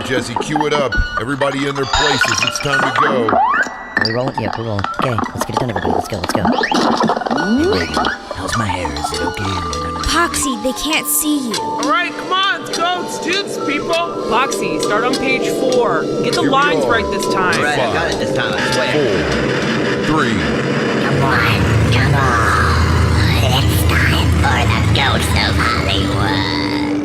Jesse, cue it up. Everybody in their places. It's time to go. Are we rolling? Yeah, we're rolling. Okay, let's get it done, everybody. Let's go. Hey, Ragan, how's my hair? Is it okay? Poxy, they can't see you. All right, come on, let's go. It's toots, people. Poxy, start on page 4. Get the lines right this time. Right, I got it this time, I swear. 4, 3. Come on. It's time for the Ghost of Hollywood.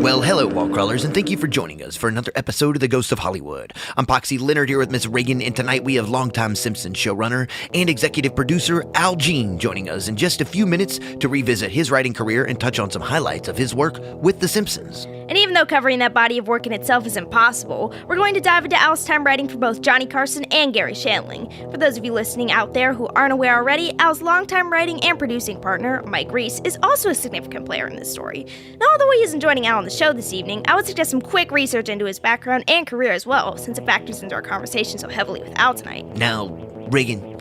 Well, hello, wall crawlers, and thank you for joining us for another episode of The Ghost of Hollywood. I'm Poxy Leonard here with Miss Ragan, and tonight we have longtime Simpsons showrunner and executive producer Al Jean joining us in just a few minutes to revisit his writing career and touch on some highlights of his work with The Simpsons. And even though covering that body of work in itself is impossible, we're going to dive into Al's time writing for both Johnny Carson and Gary Shandling. For those of you listening out there who aren't aware already, Al's longtime writing and producing partner, Mike Reese, is also a significant player in this story. Now, although he isn't joining Al on the show this evening, I would suggest some quick research into his background and career as well, since it factors into our conversation so heavily with Al tonight. Now, Ragan,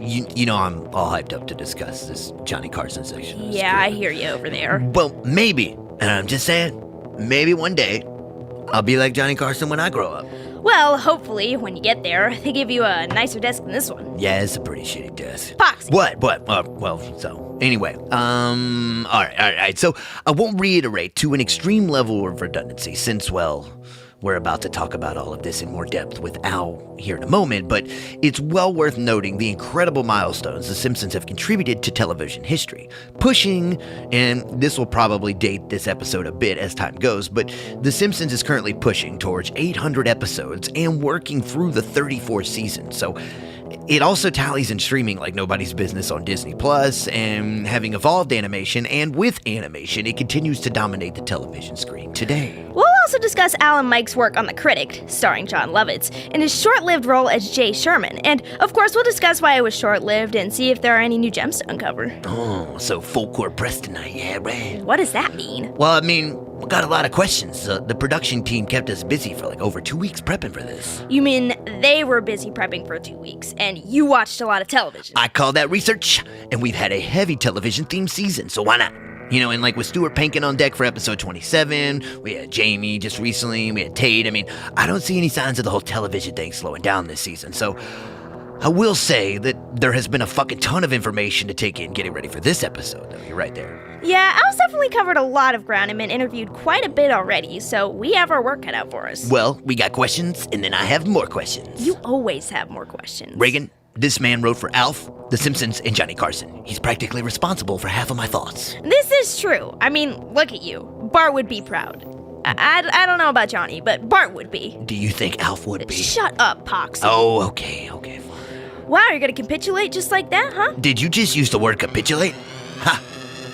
you know I'm all hyped up to discuss this Johnny Carson section. Yeah, I hear you over there. Well, maybe, and I'm just saying, maybe one day I'll be like Johnny Carson when I grow up. Well, hopefully, when you get there, they give you a nicer desk than this one. Yeah, it's a pretty shitty desk. Poxy. What? So, anyway, all right. So, I won't reiterate to an extreme level of redundancy since, well, we're about to talk about all of this in more depth with Al here in a moment, but it's well worth noting the incredible milestones The Simpsons have contributed to television history. Pushing, and this will probably date this episode a bit as time goes, but The Simpsons is currently pushing towards 800 episodes and working through the 34 seasons, so it also tallies in streaming like nobody's business on Disney Plus, and having evolved animation, and with animation, it continues to dominate the television screen today. We'll also discuss Al and Mike's work on The Critic, starring Jon Lovitz, and his short-lived role as Jay Sherman. And, of course, we'll discuss why it was short-lived and see if there are any new gems to uncover. Oh, so full court press tonight, yeah, right? What does that mean? Well, I mean, we got a lot of questions. The production team kept us busy for like over 2 weeks prepping for this. You mean they were busy prepping for 2 weeks, and you watched a lot of television? I call that research, and we've had a heavy television-themed season, so why not? You know, and like with Stuart Pankin on deck for episode 27, we had Jamie just recently, we had Tate. I mean, I don't see any signs of the whole television thing slowing down this season, so I will say that there has been a fucking ton of information to take in getting ready for this episode, though. You're right there. Yeah, Al's definitely covered a lot of ground and been interviewed quite a bit already, so we have our work cut out for us. Well, we got questions, and then I have more questions. You always have more questions. Reagan, this man wrote for Alf, The Simpsons, and Johnny Carson. He's practically responsible for half of my thoughts. This is true. I mean, look at you. Bart would be proud. I don't know about Johnny, but Bart would be. Do you think Alf would be? Shut up, Poxy. Oh, okay, fine. Wow, you're gonna capitulate just like that, huh? Did you just use the word capitulate? Ha!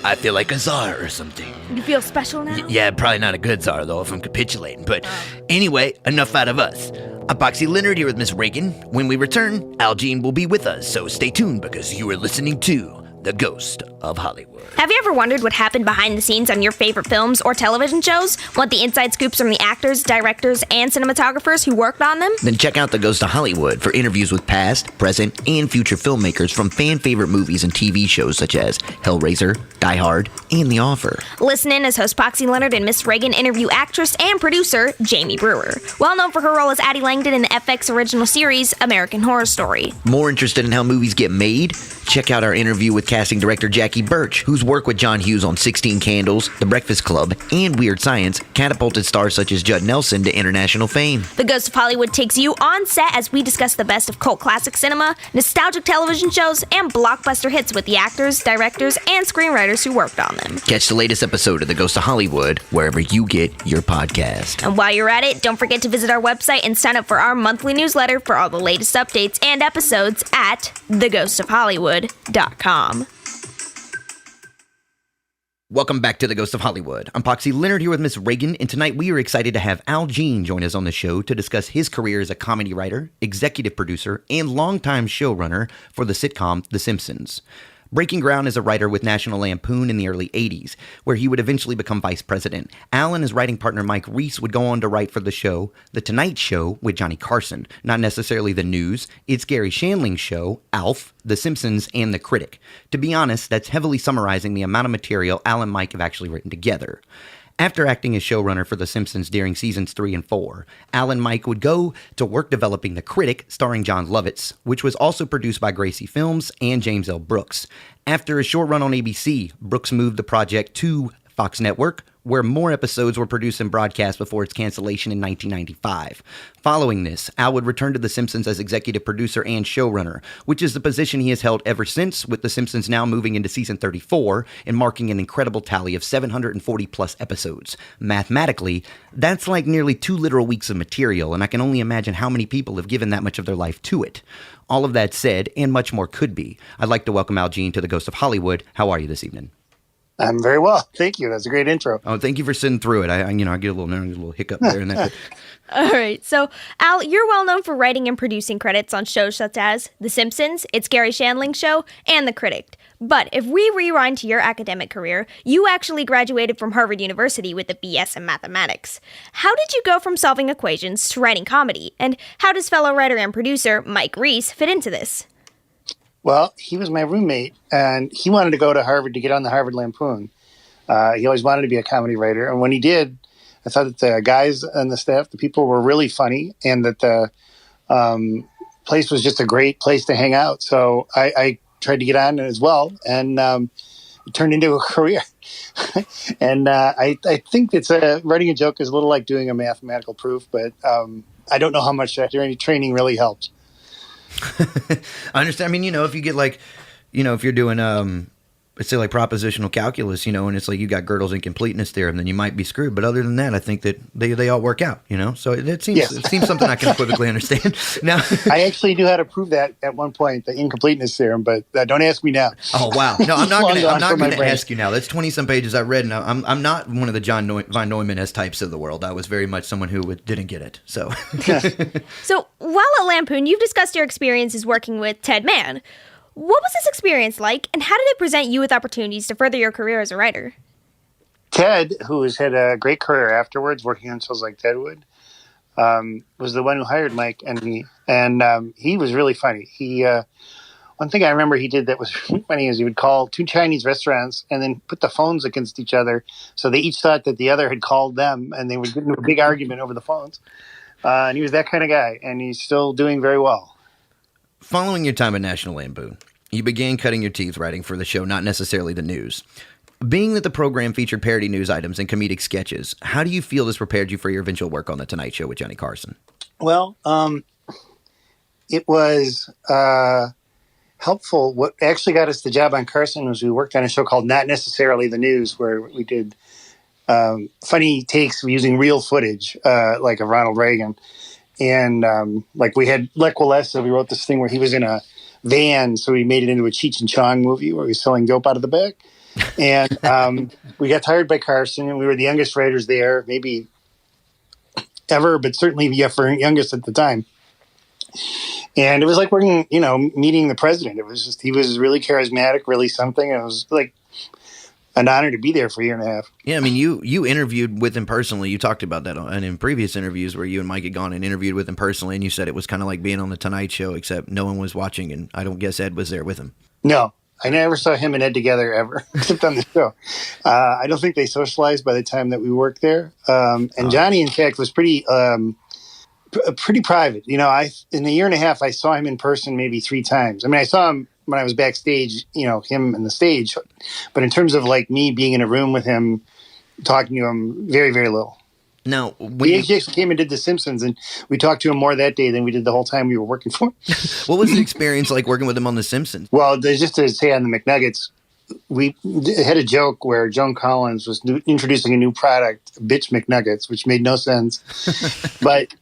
I feel like a czar or something. You feel special now? Yeah, probably not a good czar, though, if I'm capitulating. But anyway, enough out of us. I'm Poxy Leonard here with Miss Reagan. When we return, Al Jean will be with us, so stay tuned because you are listening to The Ghost of Hollywood. Have you ever wondered what happened behind the scenes on your favorite films or television shows? Want the inside scoops from the actors, directors, and cinematographers who worked on them? Then check out The Ghost of Hollywood for interviews with past, present, and future filmmakers from fan-favorite movies and TV shows such as Hellraiser, Die Hard, and The Offer. Listen in as host Poxy Leonard and Miss Reagan interview actress and producer Jamie Brewer, well known for her role as Addie Langdon in the FX original series American Horror Story. More interested in how movies get made? Check out our interview with casting director Jackie Birch, whose work with John Hughes on 16 Candles, The Breakfast Club, and Weird Science catapulted stars such as Judd Nelson to international fame. The Ghost of Hollywood takes you on set as we discuss the best of cult classic cinema, nostalgic television shows, and blockbuster hits with the actors, directors, and screenwriters who worked on them. Catch the latest episode of The Ghost of Hollywood wherever you get your podcast. And while you're at it, don't forget to visit our website and sign up for our monthly newsletter for all the latest updates and episodes at theghostofhollywood.com. Welcome back to The Ghost of Hollywood. I'm Poxy Leonard here with Miss Reagan, and tonight we are excited to have Al Jean join us on the show to discuss his career as a comedy writer, executive producer, and longtime showrunner for the sitcom The Simpsons. Breaking ground as a writer with National Lampoon in the early 80s, where he would eventually become vice president. Al and his writing partner Mike Reese would go on to write for the show The Tonight Show with Johnny Carson. Not necessarily the news, it's Gary Shandling's show, Alf, The Simpsons, and The Critic. To be honest, that's heavily summarizing the amount of material Al and Mike have actually written together. After acting as showrunner for The Simpsons during seasons 3 and 4, Al and Mike would go to work developing The Critic, starring John Lovitz, which was also produced by Gracie Films and James L. Brooks. After a short run on ABC, Brooks moved the project to Fox Network, where more episodes were produced and broadcast before its cancellation in 1995. Following this, Al would return to The Simpsons as executive producer and showrunner, which is the position he has held ever since, with The Simpsons now moving into season 34 and marking an incredible tally of 740-plus episodes. Mathematically, that's like nearly 2 literal weeks of material, and I can only imagine how many people have given that much of their life to it. All of that said, and much more could be, I'd like to welcome Al Jean to the Ghost of Hollywood. How are you this evening? I'm very well. Thank you. That's a great intro. Oh, thank you for sitting through it. I get a little hiccup there and that. All right. So, Al, you're well known for writing and producing credits on shows such as The Simpsons, It's Gary Shandling's Show, and The Critic. But if we rewind to your academic career, you actually graduated from Harvard University with a BS in mathematics. How did you go from solving equations to writing comedy? And how does fellow writer and producer Mike Reiss fit into this? Well, he was my roommate, and he wanted to go to Harvard to get on the Harvard Lampoon. He always wanted to be a comedy writer. And when he did, I thought that the guys on the staff, the people were really funny, and that the place was just a great place to hang out. So I tried to get on as well, and it turned into a career. And I think writing a joke is a little like doing a mathematical proof, but I don't know how much that training really helped. I understand. I mean, if you get if you're doing, let's say like propositional calculus, and it's like you got Gödel's incompleteness theorem, then you might be screwed. But other than that, I think that they all work out, So it seems Yes. it seems something I can equivocally understand. Now, I actually knew how to prove that at one point, the incompleteness theorem, but don't ask me now. oh wow, no, I'm not Long going gone to from my brain. ask you now. That's 20-some pages I read, and I'm not one of the John von Neumann-esque types of the world. I was very much someone who didn't get it. So, So, while at Lampoon, you've discussed your experiences working with Ted Mann. What was this experience like, and how did it present you with opportunities to further your career as a writer? Ted, who has had a great career afterwards, working on shows like Deadwood, was the one who hired Mike and me, and he was really funny. One thing I remember he did that was really funny is he would call 2 Chinese restaurants and then put the phones against each other, so they each thought that the other had called them, and they would get into a big argument over the phones. And he was that kind of guy, and he's still doing very well. following your time at National Lampoon, you began cutting your teeth writing for the show, not necessarily the news. Being that the program featured parody news items and comedic sketches, how do you feel this prepared you for your eventual work on The Tonight Show with Johnny Carson? Well, it was helpful. What actually got us the job on Carson was we worked on a show called Not Necessarily the News, where we did funny takes using real footage, like of Ronald Reagan. And like we had Lech Walesa, we wrote this thing where he was in a van, so we made it into a Cheech and Chong movie where he was selling dope out of the back. And we got hired by Carson, and we were the youngest writers there, maybe ever, but certainly the youngest at the time. And it was like working, meeting the president. It was just, he was really charismatic, really something. And it was like an honor to be there for a year and a half. Yeah, I mean, you interviewed with him personally. You talked about that and in previous interviews where you and Mike had gone and interviewed with him personally, and you said it was kind of like being on The Tonight Show, except no one was watching, and I don't guess Ed was there with him. No, I never saw him and Ed together ever, except on the show. I don't think they socialized by the time that we worked there. And Johnny, in fact, was pretty private. In the year and a half, I saw him in person maybe 3 times. I mean, I saw him when I was backstage, him and the stage. But in terms of like me being in a room with him, talking to him, very, very little. Now, We actually came and did The Simpsons, and we talked to him more that day than we did the whole time we were working for him. what was the experience like working with him on The Simpsons? Well, there's just to say on the McNuggets, we had a joke where Joan Collins was introducing a new product, Bitch McNuggets, which made no sense. But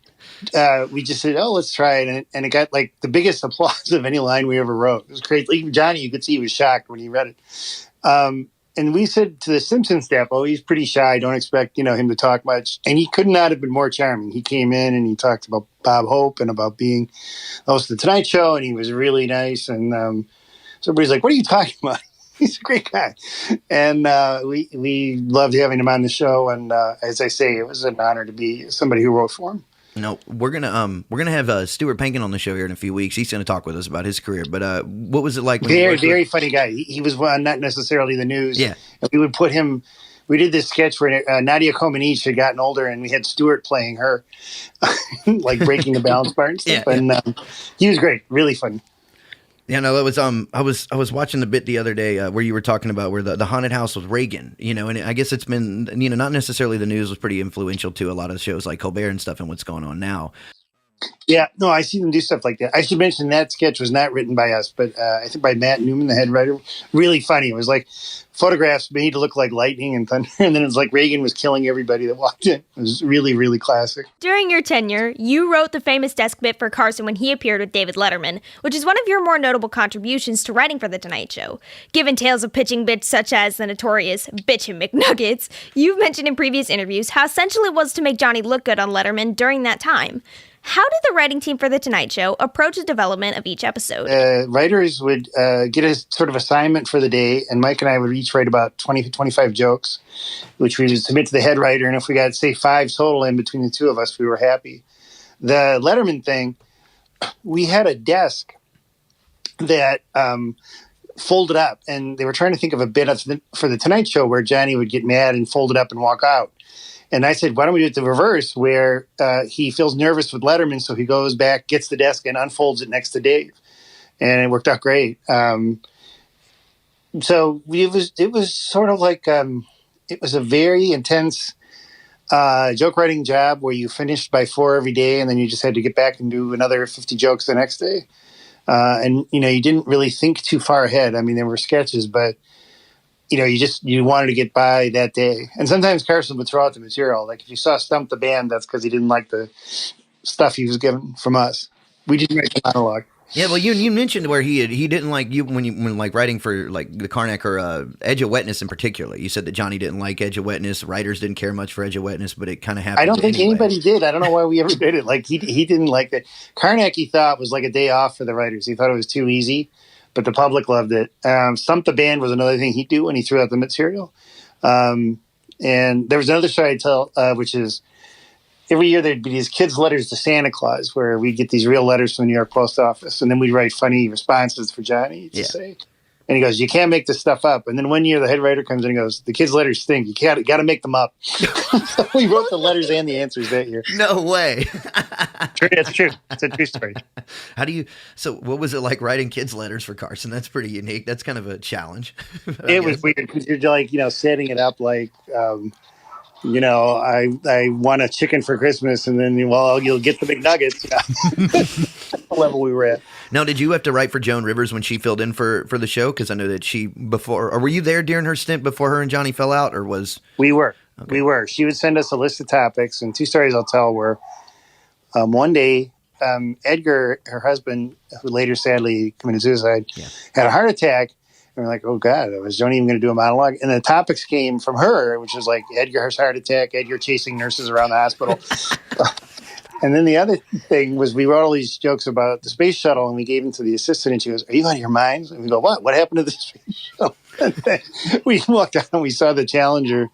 we just said, let's try it. And it got like the biggest applause of any line we ever wrote. It was crazy. Even Johnny, you could see he was shocked when he read it. And we said to the Simpsons staff, he's pretty shy. Don't expect, him to talk much. And he could not have been more charming. He came in and he talked about Bob Hope and about being host of The Tonight Show. And he was really nice. And so everybody's like, what are you talking about? He's a great guy. And we loved having him on the show. And as I say, it was an honor to be somebody who wrote for him. No, we're gonna have Stuart Pankin on the show here in a few weeks. He's gonna talk with us about his career. But what was it like? When Very funny guy. He was Not Necessarily the News. Yeah, and we would we did this sketch where Nadia Comaneci had gotten older, and we had Stewart playing her, like breaking the balance bar and stuff. Yeah. And he was great, really fun. Yeah, no, it was I was watching the bit the other day where you were talking about where the haunted house with Ragan, and I guess it's been, not necessarily the news was pretty influential to a lot of shows like Colbert and stuff and what's going on now. Yeah, no, I see them do stuff like that. I should mention that sketch was not written by us, but I think by Matt Newman, the head writer. Really funny. It was like photographs made to look like lightning and thunder, and then it was like Reagan was killing everybody that walked in. It was really, really classic. During your tenure, you wrote the famous desk bit for Carson when he appeared with David Letterman, which is one of your more notable contributions to writing for The Tonight Show. Given tales of pitching bits such as the notorious Bitchin' McNuggets, you've mentioned in previous interviews how essential it was to make Johnny look good on Letterman during that time. How did the writing team for The Tonight Show approach the development of each episode? Writers would get a sort of assignment for the day, and Mike and I would each write about 20 to 25 jokes, which we would submit to the head writer. And if we got, say, 5 total in between the two of us, we were happy. The Letterman thing, we had a desk that folded up, and they were trying to think of a bit for The Tonight Show where Johnny would get mad and fold it up and walk out. And I said, why don't we do it the reverse, where he feels nervous with Letterman, so he goes back, gets the desk, and unfolds it next to Dave. And it worked out great. So it was sort of like it was a very intense joke writing job where you finished by 4 every day, and then you just had to get back and do another 50 jokes the next day. And you didn't really think too far ahead. I mean, there were sketches, but you wanted to get by that day. And sometimes Carson would throw out the material. Like if you saw Stump the Band, that's because he didn't like the stuff he was given from us. We didn't write the monologue. Yeah, well, you mentioned where he didn't like you when like writing for like the Karnak or Edge of Wetness in particular. You said that Johnny didn't like Edge of Wetness. Writers didn't care much for Edge of Wetness, but it kind of happened. I don't think anyway. anybody did. I don't know why we ever did it. Like he didn't like that. Karnak, he thought, was like a day off for the writers. He thought it was too easy. But the public loved it. Stump the Band was another thing he'd do when he threw out the material. And there was another story I'd tell, which is every year there'd be these kids' letters to Santa Claus, where we'd get these real letters from the New York Post Office, and then we'd write funny responses for Johnny to say. And he goes, you can't make this stuff up. And then one year the head writer comes in and goes, the kids' letters stink. You got to make them up. So we wrote the letters and the answers that year. No way. That's true. It's a true story. So what was it like writing kids' letters for Carson? That's pretty unique. That's kind of a challenge. It was weird because you're like, setting it up like, I want a chicken for Christmas, and then, you'll get the McNuggets. That's the level we were at. Now, did you have to write for Joan Rivers when she filled in for the show? Because I know that or were you there during her stint before her and Johnny fell out, or was? We were. Okay. We were. She would send us a list of topics, and 2 stories I'll tell were one day, Edgar, her husband, who later sadly committed suicide, had a heart attack. And we're like, oh, God, was Johnny even going to do a monologue? And the topics came from her, which was like Edgar's heart attack, Edgar chasing nurses around the hospital. And then the other thing was we wrote all these jokes about the space shuttle, and we gave them to the assistant, and she goes, are you out of your minds? And we go, what? What happened to the space shuttle? And then we walked out and we saw the Challenger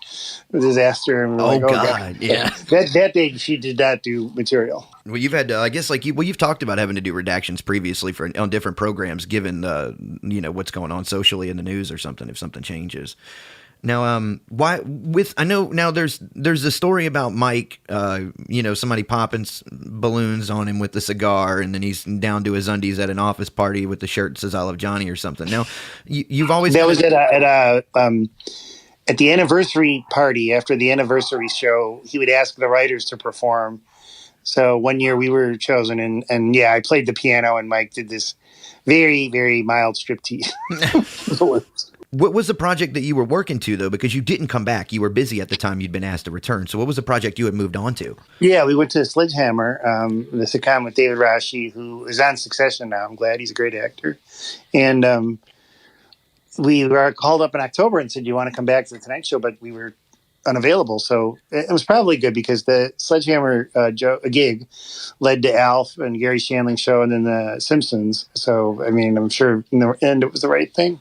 disaster. And we were like, God. Yeah. That day, she did not do material. Well, you've had, I guess, you've talked about having to do redactions previously on different programs, given, what's going on socially in the news or something, if something changes. Now, I know now there's a story about Mike, somebody popping balloons on him with the cigar, and then he's down to his undies at an office party with the shirt that says "I love Johnny" or something. Now, you've always that was at the anniversary party after the anniversary show. He would ask the writers to perform. So one year we were chosen, and I played the piano, and Mike did this very, very mild striptease. What was the project that you were working to, though? Because you didn't come back. You were busy at the time you'd been asked to return. So what was the project you had moved on to? Yeah, we went to Sledgehammer, the sitcom with David Rashi, who is on Succession now. I'm glad. He's a great actor. And we were called up in October and said, do you want to come back to The Tonight Show? But we were unavailable. So it was probably good because the Sledgehammer gig led to Alf and Gary Shandling's show and then the Simpsons. So, I mean, I'm sure in the end it was the right thing.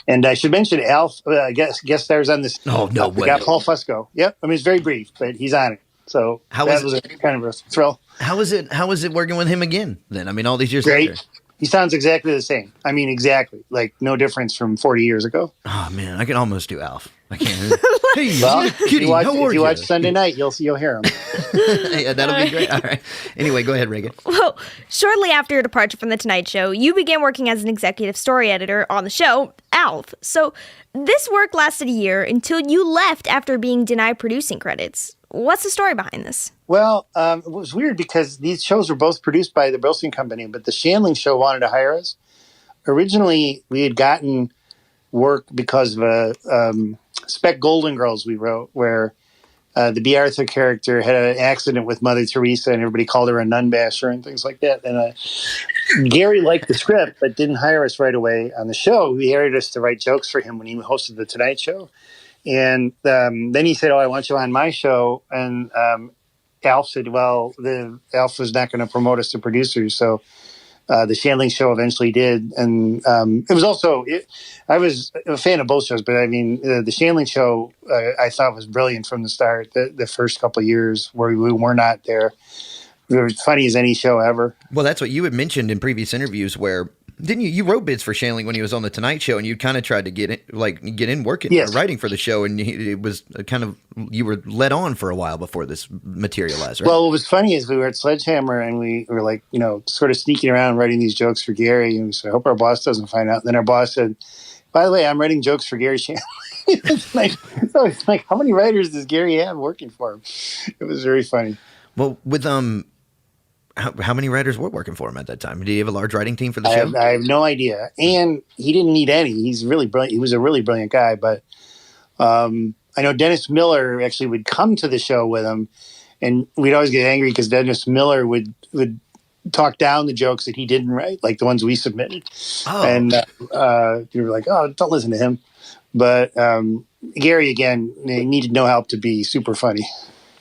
And I should mention Alf, guest stars on this. Oh, no way. We got Paul Fusco. Yep. I mean, it's very brief, but he's on it. So that was kind of a thrill. How was it working with him again then? I mean, all these years later. Great. He sounds exactly the same. I mean, exactly. Like no difference from 40 years ago. Oh, man. I can almost do Alf. I can't. Hey, Well, Kitty, how are if you watch Sunday night, you'll hear him. Yeah, that'll be great. All right. Anyway, go ahead, Reagan. Well, shortly after your departure from The Tonight Show, you began working as an executive story editor on the show, Alf. So this work lasted a year until you left after being denied producing credits. What's the story behind this? Well, it was weird because these shows were both produced by the Burlstein Company, but the Shandling Show wanted to hire us. Originally, we had gotten work because of a Spec Golden Girls we wrote, where the B. Arthur character had an accident with Mother Teresa, and everybody called her a nun basher and things like that. And Gary liked the script, but didn't hire us right away on the show. He hired us to write jokes for him when he hosted The Tonight Show. And then he said, "Oh, I want you on my show." And Alf said, "Well, Alf was not going to promote us to producers, so the Shandling Show eventually did." And it was also, I was a fan of both shows, but I mean, the Shandling Show I thought was brilliant from the start. The first couple of years where we were not there, it was funny as any show ever. Well, that's what you had mentioned in previous interviews where, didn't you? You wrote bits for Shandling when he was on The Tonight Show, and you kind of tried to get in working, Yes. writing for the show, and it was kind of, you were led on for a while before this materialized, right? Well, what was funny is we were at Sledgehammer and we were like, sort of sneaking around writing these jokes for Gary. And we said, "I hope our boss doesn't find out." And then our boss said, "By the way, I'm writing jokes for Gary Shandling." It's like, how many writers does Gary have working for him? It was very funny. Well, with how many writers were working for him at that time? Did he have a large writing team for the show? I have no idea. And he didn't need any. He's really brilliant. He was a really brilliant guy. But I know Dennis Miller actually would come to the show with him. And we'd always get angry because Dennis Miller would talk down the jokes that he didn't write, like the ones we submitted. Oh. And you were like, "Oh, don't listen to him." But Gary, again, needed no help to be super funny.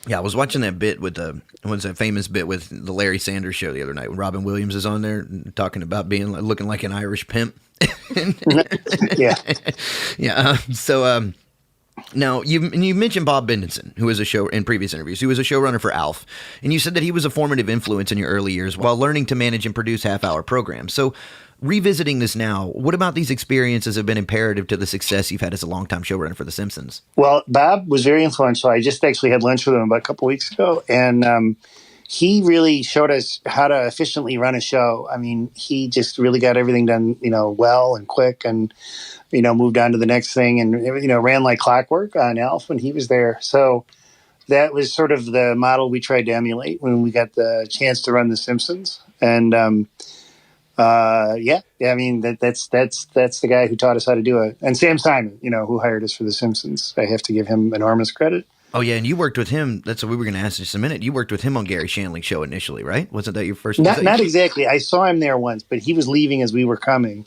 Yeah, I was watching that bit with that famous bit with the Larry Sanders Show the other night when Robin Williams is on there talking about looking like an Irish pimp. Yeah. Yeah. Now you mentioned Bob Bendenson, who was in previous interviews, who was a showrunner for Alf, and you said that he was a formative influence in your early years while learning to manage and produce half-hour programs. So, revisiting this now, what about these experiences have been imperative to the success you've had as a longtime showrunner for The Simpsons? Well, Bob was very influential. I just actually had lunch with him about a couple weeks ago, and he really showed us how to efficiently run a show. I mean, he just really got everything done, well and quick, and moved on to the next thing, and ran like clockwork on Alf when he was there. So that was sort of the model we tried to emulate when we got the chance to run The Simpsons, and I mean that's the guy who taught us how to do it. And Sam Simon, who hired us for The Simpsons, I have to give him enormous credit. Oh yeah, and you worked with him. That's what we were going to ask in just a minute. You worked with him on Gary Shandling's show initially, right? Wasn't that your first? Not exactly. I saw him there once, but he was leaving as we were coming,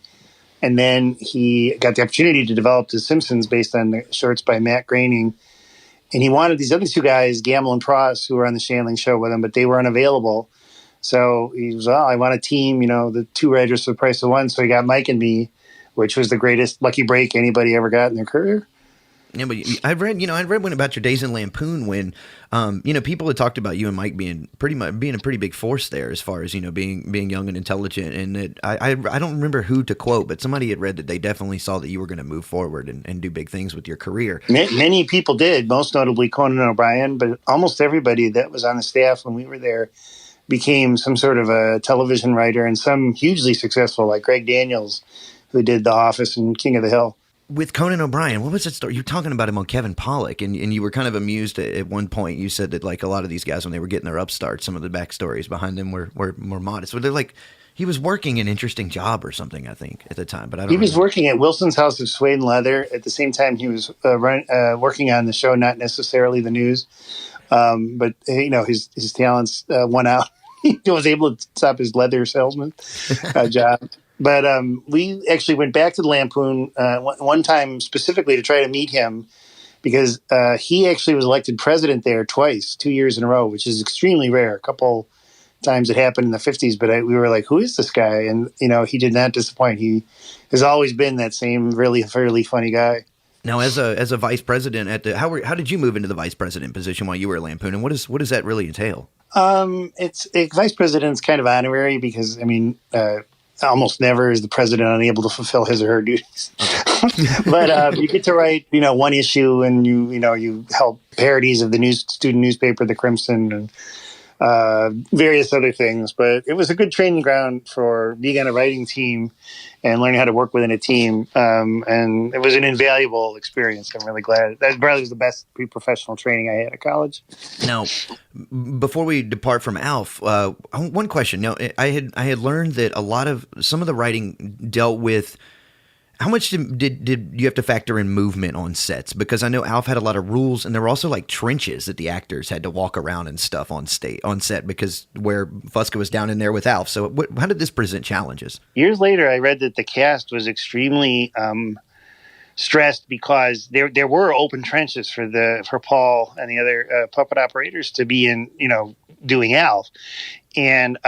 and then he got the opportunity to develop The Simpsons based on the shorts by Matt Groening, and he wanted these other two guys, Gamble and Pross, who were on the Shandling show with him, but they were unavailable. So he was, I want a team, the two writers for the price of one. So he got Mike and me, which was the greatest lucky break anybody ever got in their career. Yeah, but I read one about your days in Lampoon when, people had talked about you and Mike being a pretty big force there as far as, being young and intelligent. And that I don't remember who to quote, but somebody had read that they definitely saw that you were going to move forward and do big things with your career. Many people did, most notably Conan O'Brien, but almost everybody that was on the staff when we were there became some sort of a television writer, and some hugely successful, like Greg Daniels, who did The Office and King of the Hill. With Conan O'Brien, what was that story? You were talking about him on Kevin Pollak, and you were kind of amused at one point. You said that like a lot of these guys, when they were getting their upstarts, some of the backstories behind them were more modest. So they're like, he was working an interesting job or something, I think, at the time. But he was working at Wilson's House of Suede and Leather. At the same time, he was working on the show, not necessarily the news. But his talents won out. He was able to stop his leather salesman job. But we actually went back to the Lampoon one time specifically to try to meet him because he actually was elected president there twice, 2 years in a row, which is extremely rare. A couple times it happened in the 50s, but we were like, who is this guy? And, he did not disappoint. He has always been that same really fairly funny guy. Now, as a vice president how did you move into the vice president position while you were at Lampoon, and what does that really entail? It's vice president's kind of honorary because almost never is the president unable to fulfill his or her duties. But you get to write, one issue, and you help parodies of the student newspaper, the Crimson, and various other things. But it was a good training ground for being on a writing team and learning how to work within a team. And it was an invaluable experience. I'm really glad. That probably was the best pre-professional training I had at college. Now, before we depart from Alf, one question. Now, I had learned that some of the writing dealt with. How much did you have to factor in movement on sets? Because I know Alf had a lot of rules, and there were also like trenches that the actors had to walk around and stuff on set because where Fusca was down in there with Alf. So how did this present challenges? Years later, I read that the cast was extremely stressed because there were open trenches for Paul and the other puppet operators to be in, doing Alf. And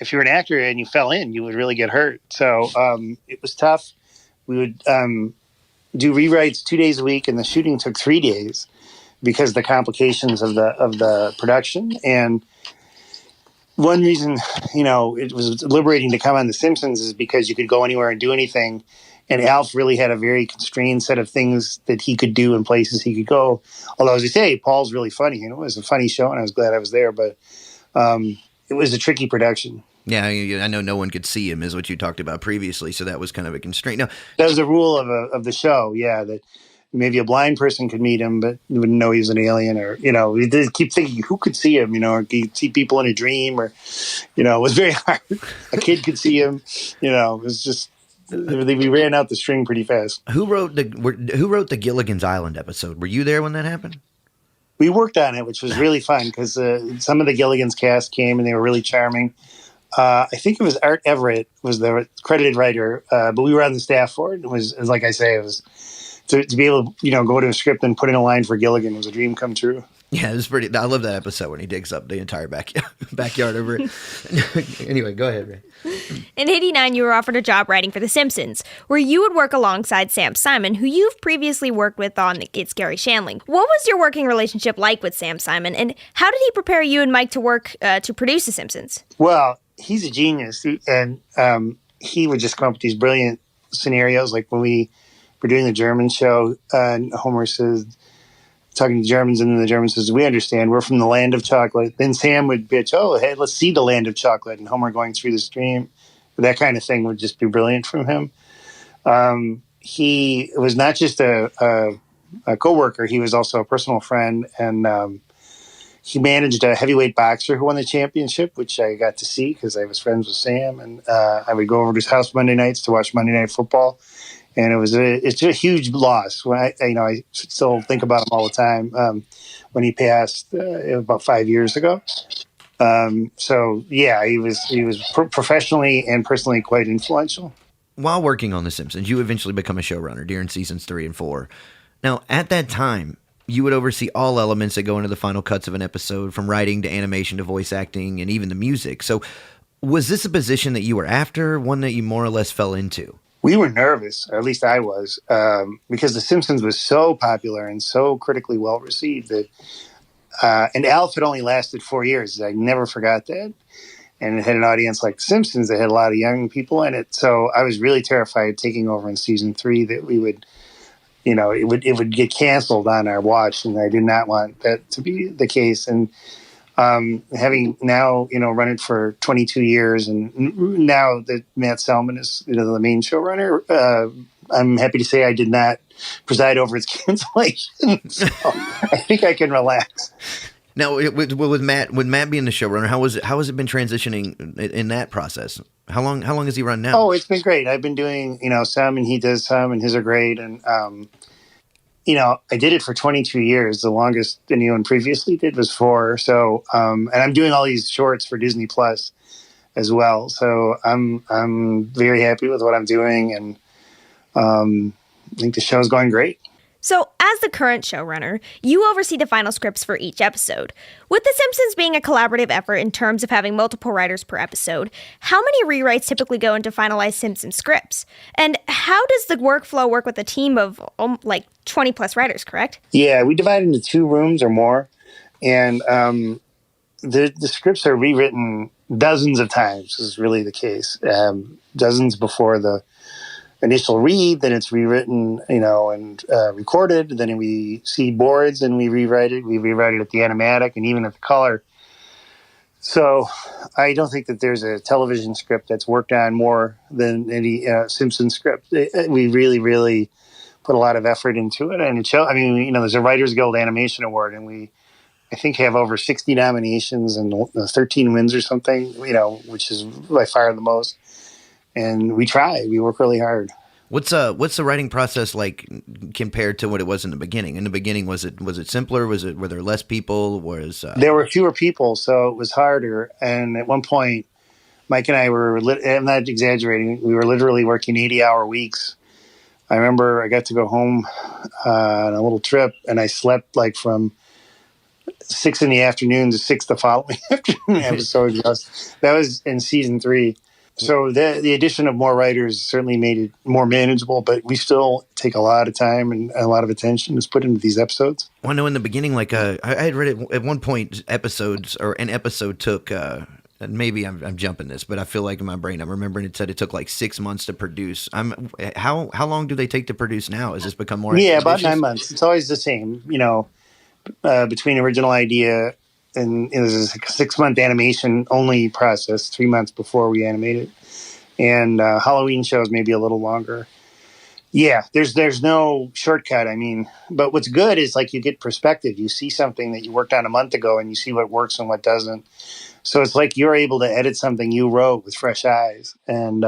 if you were an actor and you fell in, you would really get hurt. So it was tough. We would do rewrites 2 days a week, and the shooting took 3 days because of the complications of the production. And one reason, it was liberating to come on The Simpsons is because you could go anywhere and do anything. And Alf really had a very constrained set of things that he could do and places he could go. Although, as you say, Paul's really funny. It was a funny show, and I was glad I was there. But it was a tricky production. Yeah, I know no one could see him, is what you talked about previously, so that was kind of a constraint. Now, that was a rule of the show, yeah, that maybe a blind person could meet him, but you wouldn't know he was an alien, or, you did keep thinking, who could see him, or could see people in a dream, or, it was very hard. A kid could see him, it was just, we ran out the string pretty fast. Who wrote the Gilligan's Island episode? Were you there when that happened? We worked on it, which was really fun, because some of the Gilligan's cast came, and they were really charming. I think it was Art Everett was the credited writer, but we were on the staff for it. It was like I say, it was to be able to, go to a script and put in a line for Gilligan was a dream come true. Yeah, it was pretty. I love that episode when he digs up the entire backyard over it. Anyway, go ahead, Ray. In '89, you were offered a job writing for The Simpsons, where you would work alongside Sam Simon, who you've previously worked with on It's Gary Shandling. What was your working relationship like with Sam Simon, and how did he prepare you and Mike to work to produce The Simpsons? Well, he's a genius, and he would just come up with these brilliant scenarios. Like when we were doing the German show, and Homer says, talking to Germans, and then the German says, "We understand. We're from the land of chocolate." Then Sam would pitch, "Oh, hey, let's see the land of chocolate," and Homer going through the stream. That kind of thing would just be brilliant from him. He was not just a coworker; he was also a personal friend, and he managed a heavyweight boxer who won the championship, which I got to see because I was friends with Sam. And I would go over to his house Monday nights to watch Monday Night Football. And it's a huge loss. When I still think about him all the time. When he passed about 5 years ago. So yeah, he was professionally and personally quite influential. While working on The Simpsons, you eventually become a showrunner during seasons 3 and 4. Now, at that time, you would oversee all elements that go into the final cuts of an episode, from writing to animation to voice acting and even the music. So was this a position that you were after, one that you more or less fell into? We were nervous, or at least I was, because The Simpsons was so popular and so critically well received that, and Alf had only lasted 4 years. I never forgot that. And it had an audience like The Simpsons that had a lot of young people in it. So I was really terrified taking over in season 3 that we would, it would get canceled on our watch, and I did not want that to be the case. And having now, run it for 22 years, and now that Matt Selman is, the main showrunner, I'm happy to say I did not preside over its cancellation. So I think I can relax. Now, with Matt being the showrunner, how has it been transitioning in that process? How long has he run now? Oh, it's been great. I've been doing, some, and he does some, and his are great. And, I did it for 22 years. The longest anyone previously did was 4. So, and I'm doing all these shorts for Disney Plus as well. So I'm very happy with what I'm doing, and I think the show's going great. So, as the current showrunner, you oversee the final scripts for each episode. With The Simpsons being a collaborative effort in terms of having multiple writers per episode, how many rewrites typically go into finalized Simpsons scripts? And how does the workflow work with a team of 20 plus writers, correct? Yeah, we divide into 2 rooms or more, and the scripts are rewritten dozens of times is really the case. Dozens before the initial read, then it's rewritten, and recorded. Then we see boards and we rewrite it. We rewrite it at the animatic and even at the color. So I don't think that there's a television script that's worked on more than any Simpsons script. We really, really put a lot of effort into it. And it shows, there's a Writers Guild Animation Award, and we, I think, have over 60 nominations and 13 wins or something, which is by far the most. And we try. We work really hard. What's the writing process like compared to what it was in the beginning? In the beginning, was it simpler? Were there less people? There were fewer people, so it was harder. And at one point, Mike and I were, I'm not exaggerating, we were literally working 80-hour weeks. I remember I got to go home on a little trip, and I slept like from 6 in the afternoon to 6 the following afternoon. I was so exhausted. That was in season 3. So the addition of more writers certainly made it more manageable, but we still take a lot of time and a lot of attention is put into these episodes. Well, I know in the beginning, I had read it at one point, an episode took, and maybe I'm jumping this, but I feel like in my brain I'm remembering it said it took like 6 months to produce. How long do they take to produce now? Has this become more? Yeah, about 9 months. It's always the same, between original idea and it was a 6-month animation only process, 3 months before we animate it. And Halloween shows maybe a little longer. Yeah, there's no shortcut. But what's good is you get perspective. You see something that you worked on a month ago and you see what works and what doesn't. So it's like you're able to edit something you wrote with fresh eyes. And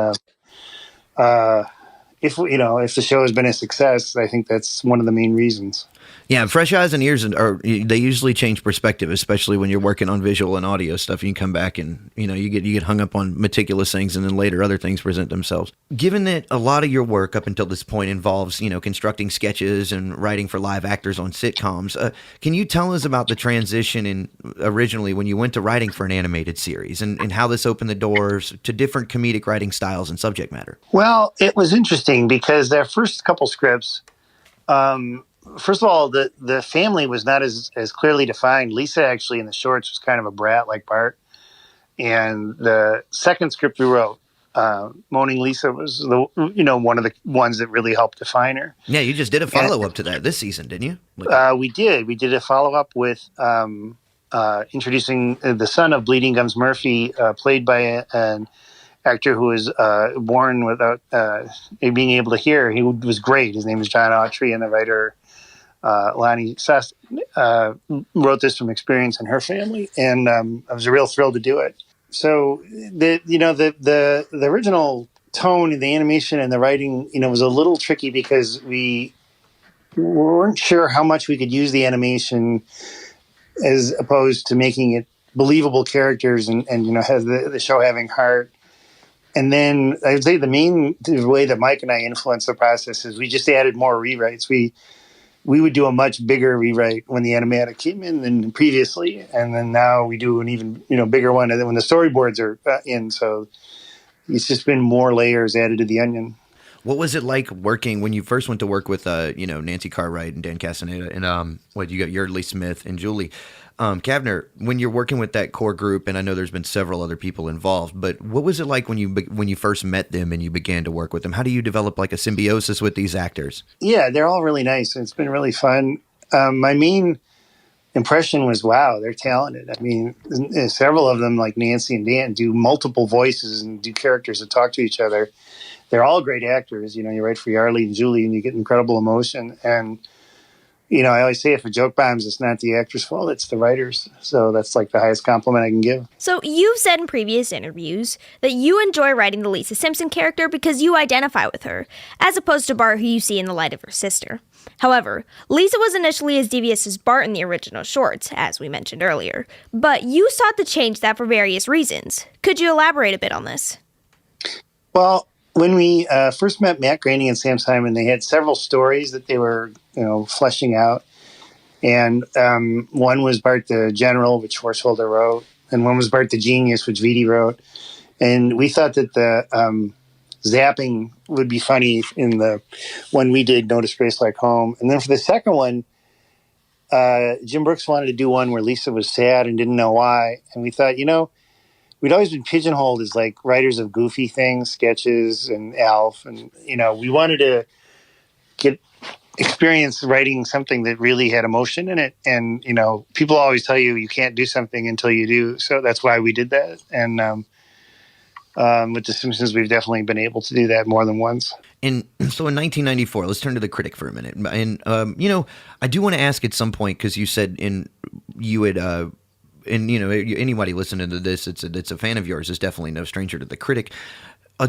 if the show has been a success, I think that's one of the main reasons. Yeah, fresh eyes and ears they usually change perspective, especially when you're working on visual and audio stuff. You can come back and you get hung up on meticulous things, and then later other things present themselves. Given that a lot of your work up until this point involves constructing sketches and writing for live actors on sitcoms, can you tell us about the transition in originally when you went to writing for an animated series and how this opened the doors to different comedic writing styles and subject matter? Well, it was interesting because their first couple scripts. First of all, the family was not as clearly defined. Lisa actually in the shorts was kind of a brat like Bart. And the second script we wrote, Moaning Lisa, was one of the ones that really helped define her. Yeah, you just did a follow-up to that this season, didn't you? We did. We did a follow-up with introducing the son of Bleeding Gums Murphy, played by an actor who was born without being able to hear. He was great. His name is John Autry, and the writer Lonnie Suss wrote this from experience in her family, and I was a real thrill to do it. So the original tone in the animation and the writing, was a little tricky because we weren't sure how much we could use the animation as opposed to making it believable characters and have the show having heart. And then I would say the way that Mike and I influenced the process is we just added more rewrites. We would do a much bigger rewrite when the animatic came in than previously, and then now we do an even bigger one when the storyboards are in. So it's just been more layers added to the onion. What was it like working when you first went to work with Nancy Cartwright and Dan Castaneda and you got Yardley Smith and Julie Kavner, when you're working with that core group? And I know there's been several other people involved, but what was it like when you first met them and you began to work with them? How do you develop a symbiosis with these actors? Yeah, they're all really nice. It's been really fun. My main impression was, wow, they're talented. Several of them, like Nancy and Dan, do multiple voices and do characters that talk to each other. They're all great actors. You write for Yardley and Julie and you get incredible emotion. And I always say if a joke bombs, it's not the actor's fault, it's the writers. So that's the highest compliment I can give. So you've said in previous interviews that you enjoy writing the Lisa Simpson character because you identify with her, as opposed to Bart, who you see in the light of her sister. However, Lisa was initially as devious as Bart in the original shorts, as we mentioned earlier, but you sought to change that for various reasons. Could you elaborate a bit on this? Well, when we first met Matt Groening and Sam Simon, they had several stories that they were, fleshing out. And one was Bart the General, which Horsholder wrote, and one was Bart the Genius, which Vitti wrote. And we thought that the zapping would be funny in the one we did, No Disgrace Like Home. And then for the second one, Jim Brooks wanted to do one where Lisa was sad and didn't know why. And we thought, we'd always been pigeonholed as like writers of goofy things, sketches, and Alf, and we wanted to get experience writing something that really had emotion in it. And people always tell you can't do something until you do, so that's why we did that. And with The Simpsons, we've definitely been able to do that more than once. And so in 1994, let's turn to the critic for a minute. And, I do want to ask at some point, because you said anybody listening to this, it's a fan of yours, is definitely no stranger to the critic.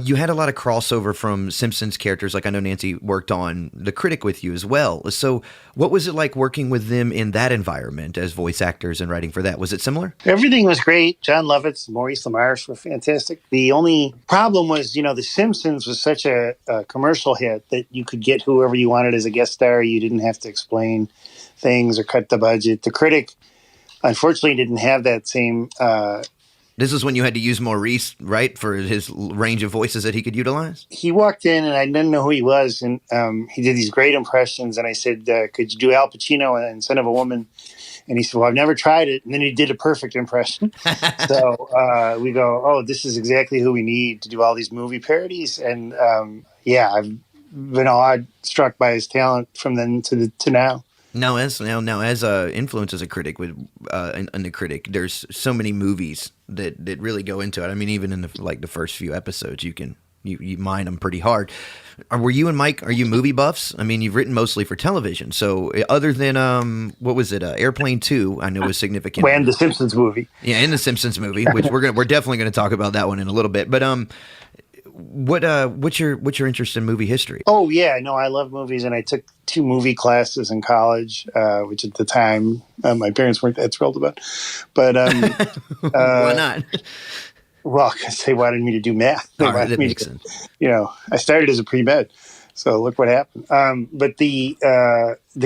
You had a lot of crossover from Simpsons characters. Like I know Nancy worked on the critic with you as well. So what was it like working with them in that environment as voice actors and writing for that? Was it similar? Everything was great. John Lovitz, Maurice LaMarche were fantastic. The only problem was, The Simpsons was such a commercial hit that you could get whoever you wanted as a guest star. You didn't have to explain things or cut the budget. The critic, unfortunately, didn't have that same This is when you had to use Maurice, right, for his range of voices that he could utilize? He walked in, and I didn't know who he was, and he did these great impressions, and I said, could you do Al Pacino and Son of a Woman? And he said, well, I've never tried it, and then he did a perfect impression. So we go, oh, this is exactly who we need to do all these movie parodies, and I've been awe-struck by his talent from then to now. Now, as influence as a critic in the critic, there's so many movies that really go into it. I mean, even in the first few episodes, you mine them pretty hard. Were you and Mike? Are you movie buffs? I mean, you've written mostly for television. So other than what was it? Airplane 2, I know was significant. And the Simpsons movie. Yeah, in the Simpsons movie, which we're definitely gonna talk about that one in a little bit. But what's your interest in movie history? Oh yeah, no, I love movies, and I took 2 movie classes in college, which at the time my parents weren't that thrilled about. But why not? Well, because they wanted me to do math. That makes sense. I started as a pre-med, so look what happened. But the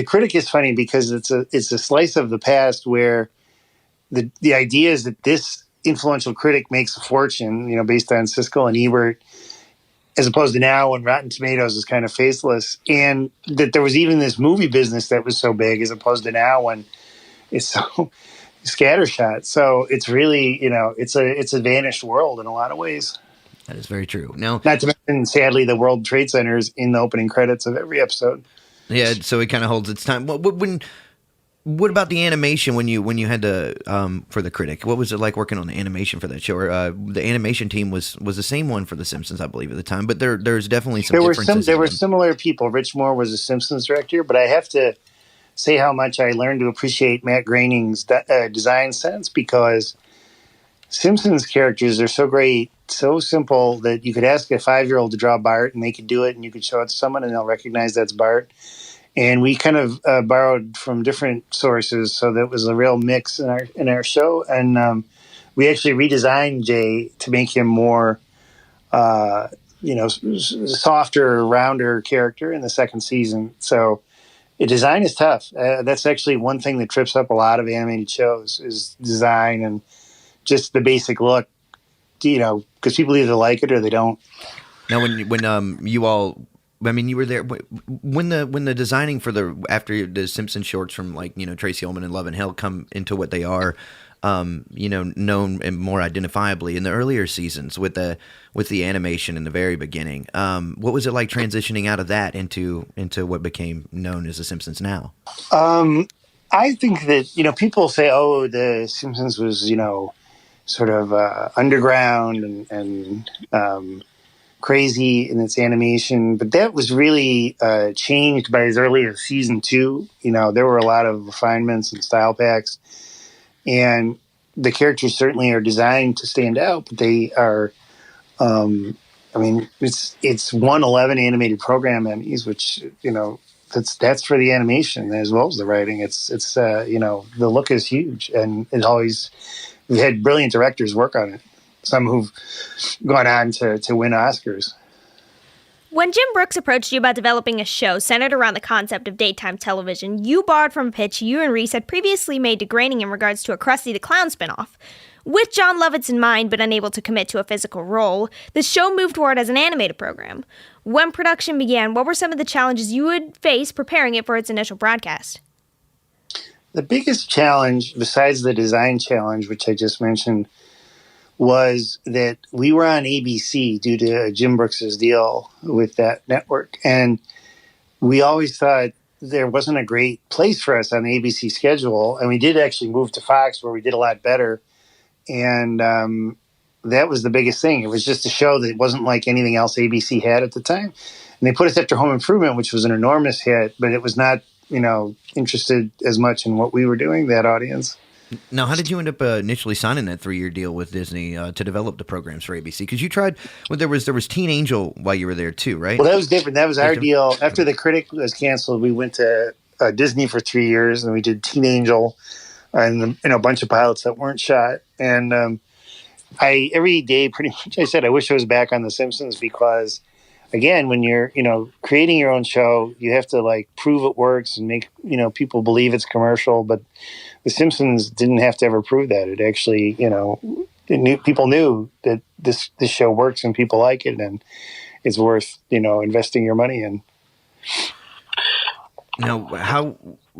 critic is funny because it's a slice of the past where the idea is that this influential critic makes a fortune, based on Siskel and Ebert, as opposed to now when Rotten Tomatoes is kind of faceless, and that there was even this movie business that was so big, as opposed to now when it's so scattershot. So it's really, it's a vanished world in a lot of ways. That is very true. Now, not to mention, sadly, the World Trade Center is in the opening credits of every episode. Yeah, so it kind of holds its time. What about the animation when you had to for the critic? What was it like working on the animation for that show? Or, the animation team was the same one for The Simpsons, I believe, at the time. But there's definitely some differences. There were similar people. Rich Moore was a Simpsons director, but I have to say how much I learned to appreciate Matt Groening's design sense, because Simpsons characters are so great, so simple that you could ask a 5-year-old to draw Bart and they could do it, and you could show it to someone and they'll recognize that's Bart. And we kind of borrowed from different sources, so that was a real mix in our show. And we actually redesigned Jay to make him more, softer, rounder character in the second season. So design is tough. That's actually one thing that trips up a lot of animated shows is design and just the basic look. Because people either like it or they don't. Now, when you all. I mean, you were there when the designing for after the Simpsons shorts from Tracy Ullman and Love and Hell come into what they are, known and more identifiably in the earlier seasons with the animation in the very beginning. What was it like transitioning out of that into what became known as the Simpsons now? I think that people say, oh, the Simpsons was sort of underground and crazy in its animation, but that was really changed by as early as season 2. There were a lot of refinements and style packs, and the characters certainly are designed to stand out, but they are it's won 11 animated program Emmys, which that's for the animation as well as the writing. It's the look is huge, and we had brilliant directors work on it, some who've gone on to win Oscars. When Jim Brooks approached you about developing a show centered around the concept of daytime television, you borrowed from a pitch you and Reese had previously made to Groening in regards to a Krusty the Clown spinoff. With John Lovitz in mind but unable to commit to a physical role, the show moved forward as an animated program. When production began, what were some of the challenges you would face preparing it for its initial broadcast? The biggest challenge, besides the design challenge, which I just mentioned, was that we were on ABC due to Jim Brooks's deal with that network. And we always thought there wasn't a great place for us on the ABC schedule. And we did actually move to Fox, where we did a lot better. And that was the biggest thing. It was just a show that wasn't like anything else ABC had at the time. And they put us after Home Improvement, which was an enormous hit, but it was not, interested as much in what we were doing, that audience. Now, how did you end up initially signing that 3-year deal with Disney to develop the programs for ABC? Because you tried, there was Teen Angel while you were there too, right? Well, that was different. That was our deal. After The Critic was canceled, we went to Disney for 3 years, and we did Teen Angel and a bunch of pilots that weren't shot. And I every day, pretty much, I said I wish I was back on The Simpsons, because again, when you're creating your own show, you have to like prove it works and make people believe it's commercial. But The Simpsons didn't have to ever prove that. It actually, people knew that this show works and people like it, and it's worth investing your money in. Now,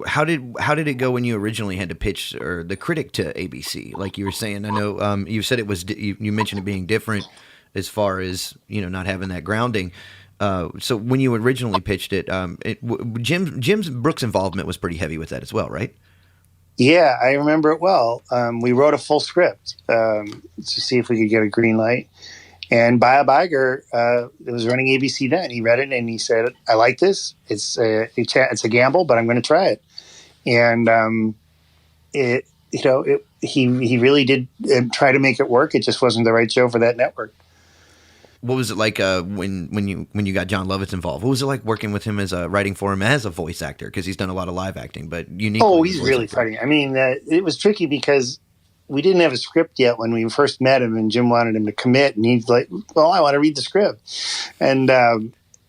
how did it go when you originally had to pitch The Critic to ABC? Like you were saying, I know you said it was. You mentioned it being different as far as not having that grounding. So when you originally pitched it, Jim Brooks' involvement was pretty heavy with that as well, right? Yeah, I remember it well. We wrote a full script to see if we could get a green light. And Bob Iger was running ABC then. He read it and he said, "I like this. It's a gamble, but I'm going to try it." And he really did try to make it work. It just wasn't the right show for that network. What was it like when you got John Lovitz involved? What was it like working with him as writing for him as a voice actor? Because he's done a lot of live acting, but uniquely. Oh, he's really funny. I mean, it was tricky because we didn't have a script yet when we first met him, and Jim wanted him to commit, and he's like, "Well, I want to read the script," and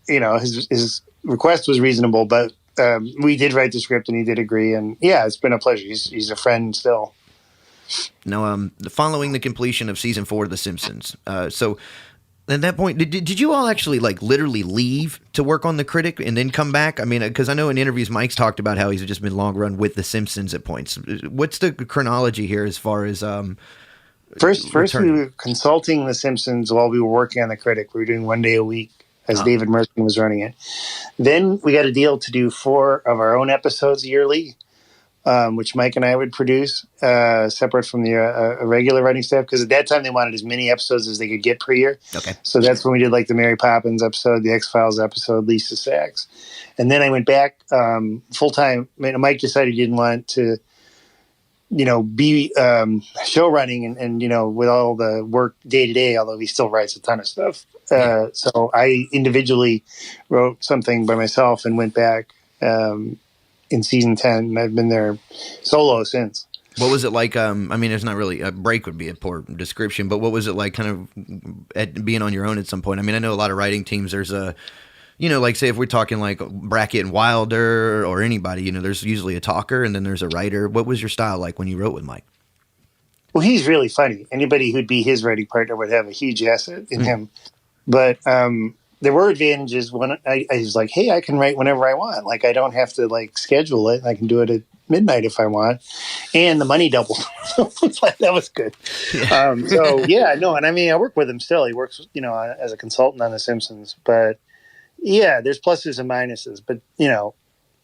his request was reasonable, but we did write the script, and he did agree, and yeah, it's been a pleasure. He's a friend still. Now, following the completion of season 4 of The Simpsons, so. At that point, did you all actually like literally leave to work on The Critic and then come back? I mean, because I know in interviews Mike's talked about how he's just been long run with The Simpsons at points. What's the chronology here as far as first we were consulting The Simpsons while we were working on The Critic. We were doing 1 day a week as David Merkin was running it. Then we got a deal to do 4 of our own episodes yearly, which Mike and I would produce separate from the regular writing staff, because at that time they wanted as many episodes as they could get per year. Okay. So that's when we did like the Mary Poppins episode, the X-Files episode, Lisa Sachs. And then I went back full-time. Mike decided he didn't want to, be show running and with all the work day to day, although he still writes a ton of stuff. So I individually wrote something by myself and went back in season 10, and I've been there solo since. What was it like? I mean, there's not really a break would be a poor description, but what was it like kind of at being on your own at some point? I mean, I know a lot of writing teams, there's a, like say if we're talking like Brackett and Wilder or anybody, there's usually a talker and then there's a writer. What was your style like when you wrote with Mike? Well, he's really funny. Anybody who'd be his writing partner would have a huge asset in him. But there were advantages when I was like, hey, I can write whenever I want. Like, I don't have to like schedule it. I can do it at midnight if I want. And the money doubled. That was good. Yeah. And I mean, I work with him still. He works, as a consultant on The Simpsons. But yeah, there's pluses and minuses. But,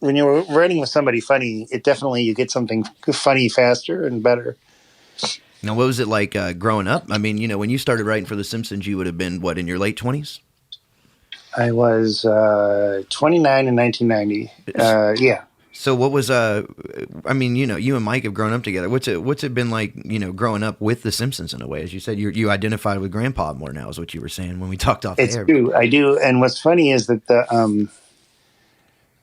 when you're writing with somebody funny, it definitely, you get something funny faster and better. Now, what was it like growing up? I mean, when you started writing for The Simpsons, you would have been, what, in your late 20s? I was 29 in 1990. Yeah. So what was I mean, you and Mike have grown up together. What's it been like, growing up with The Simpsons in a way? As you said, you identified with Grandpa more now, is what you were saying when we talked off the air. It's true. I do. And what's funny is that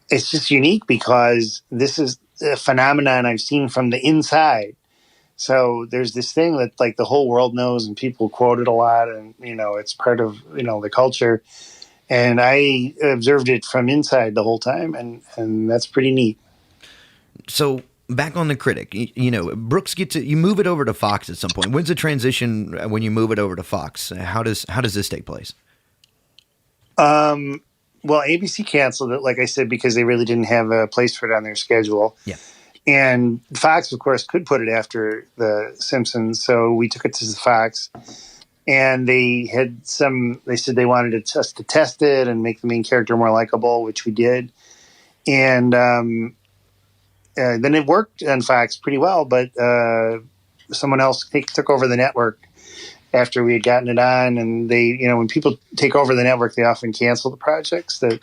it's just unique because this is a phenomenon I've seen from the inside. So there's this thing that like the whole world knows and people quote it a lot, and it's part of the culture. And I observed it from inside the whole time, and that's pretty neat. So back on The Critic, Brooks you move it over to Fox at some point. When's the transition when you move it over to Fox? How does this take place? Well, ABC canceled it, like I said, because they really didn't have a place for it on their schedule. Yeah. And Fox, of course, could put it after The Simpsons, so we took it to the Fox. And they said they wanted us to test it and make the main character more likable, which we did. And then it worked on Fox pretty well, but someone else took over the network after we had gotten it on. And they, when people take over the network, they often cancel the projects that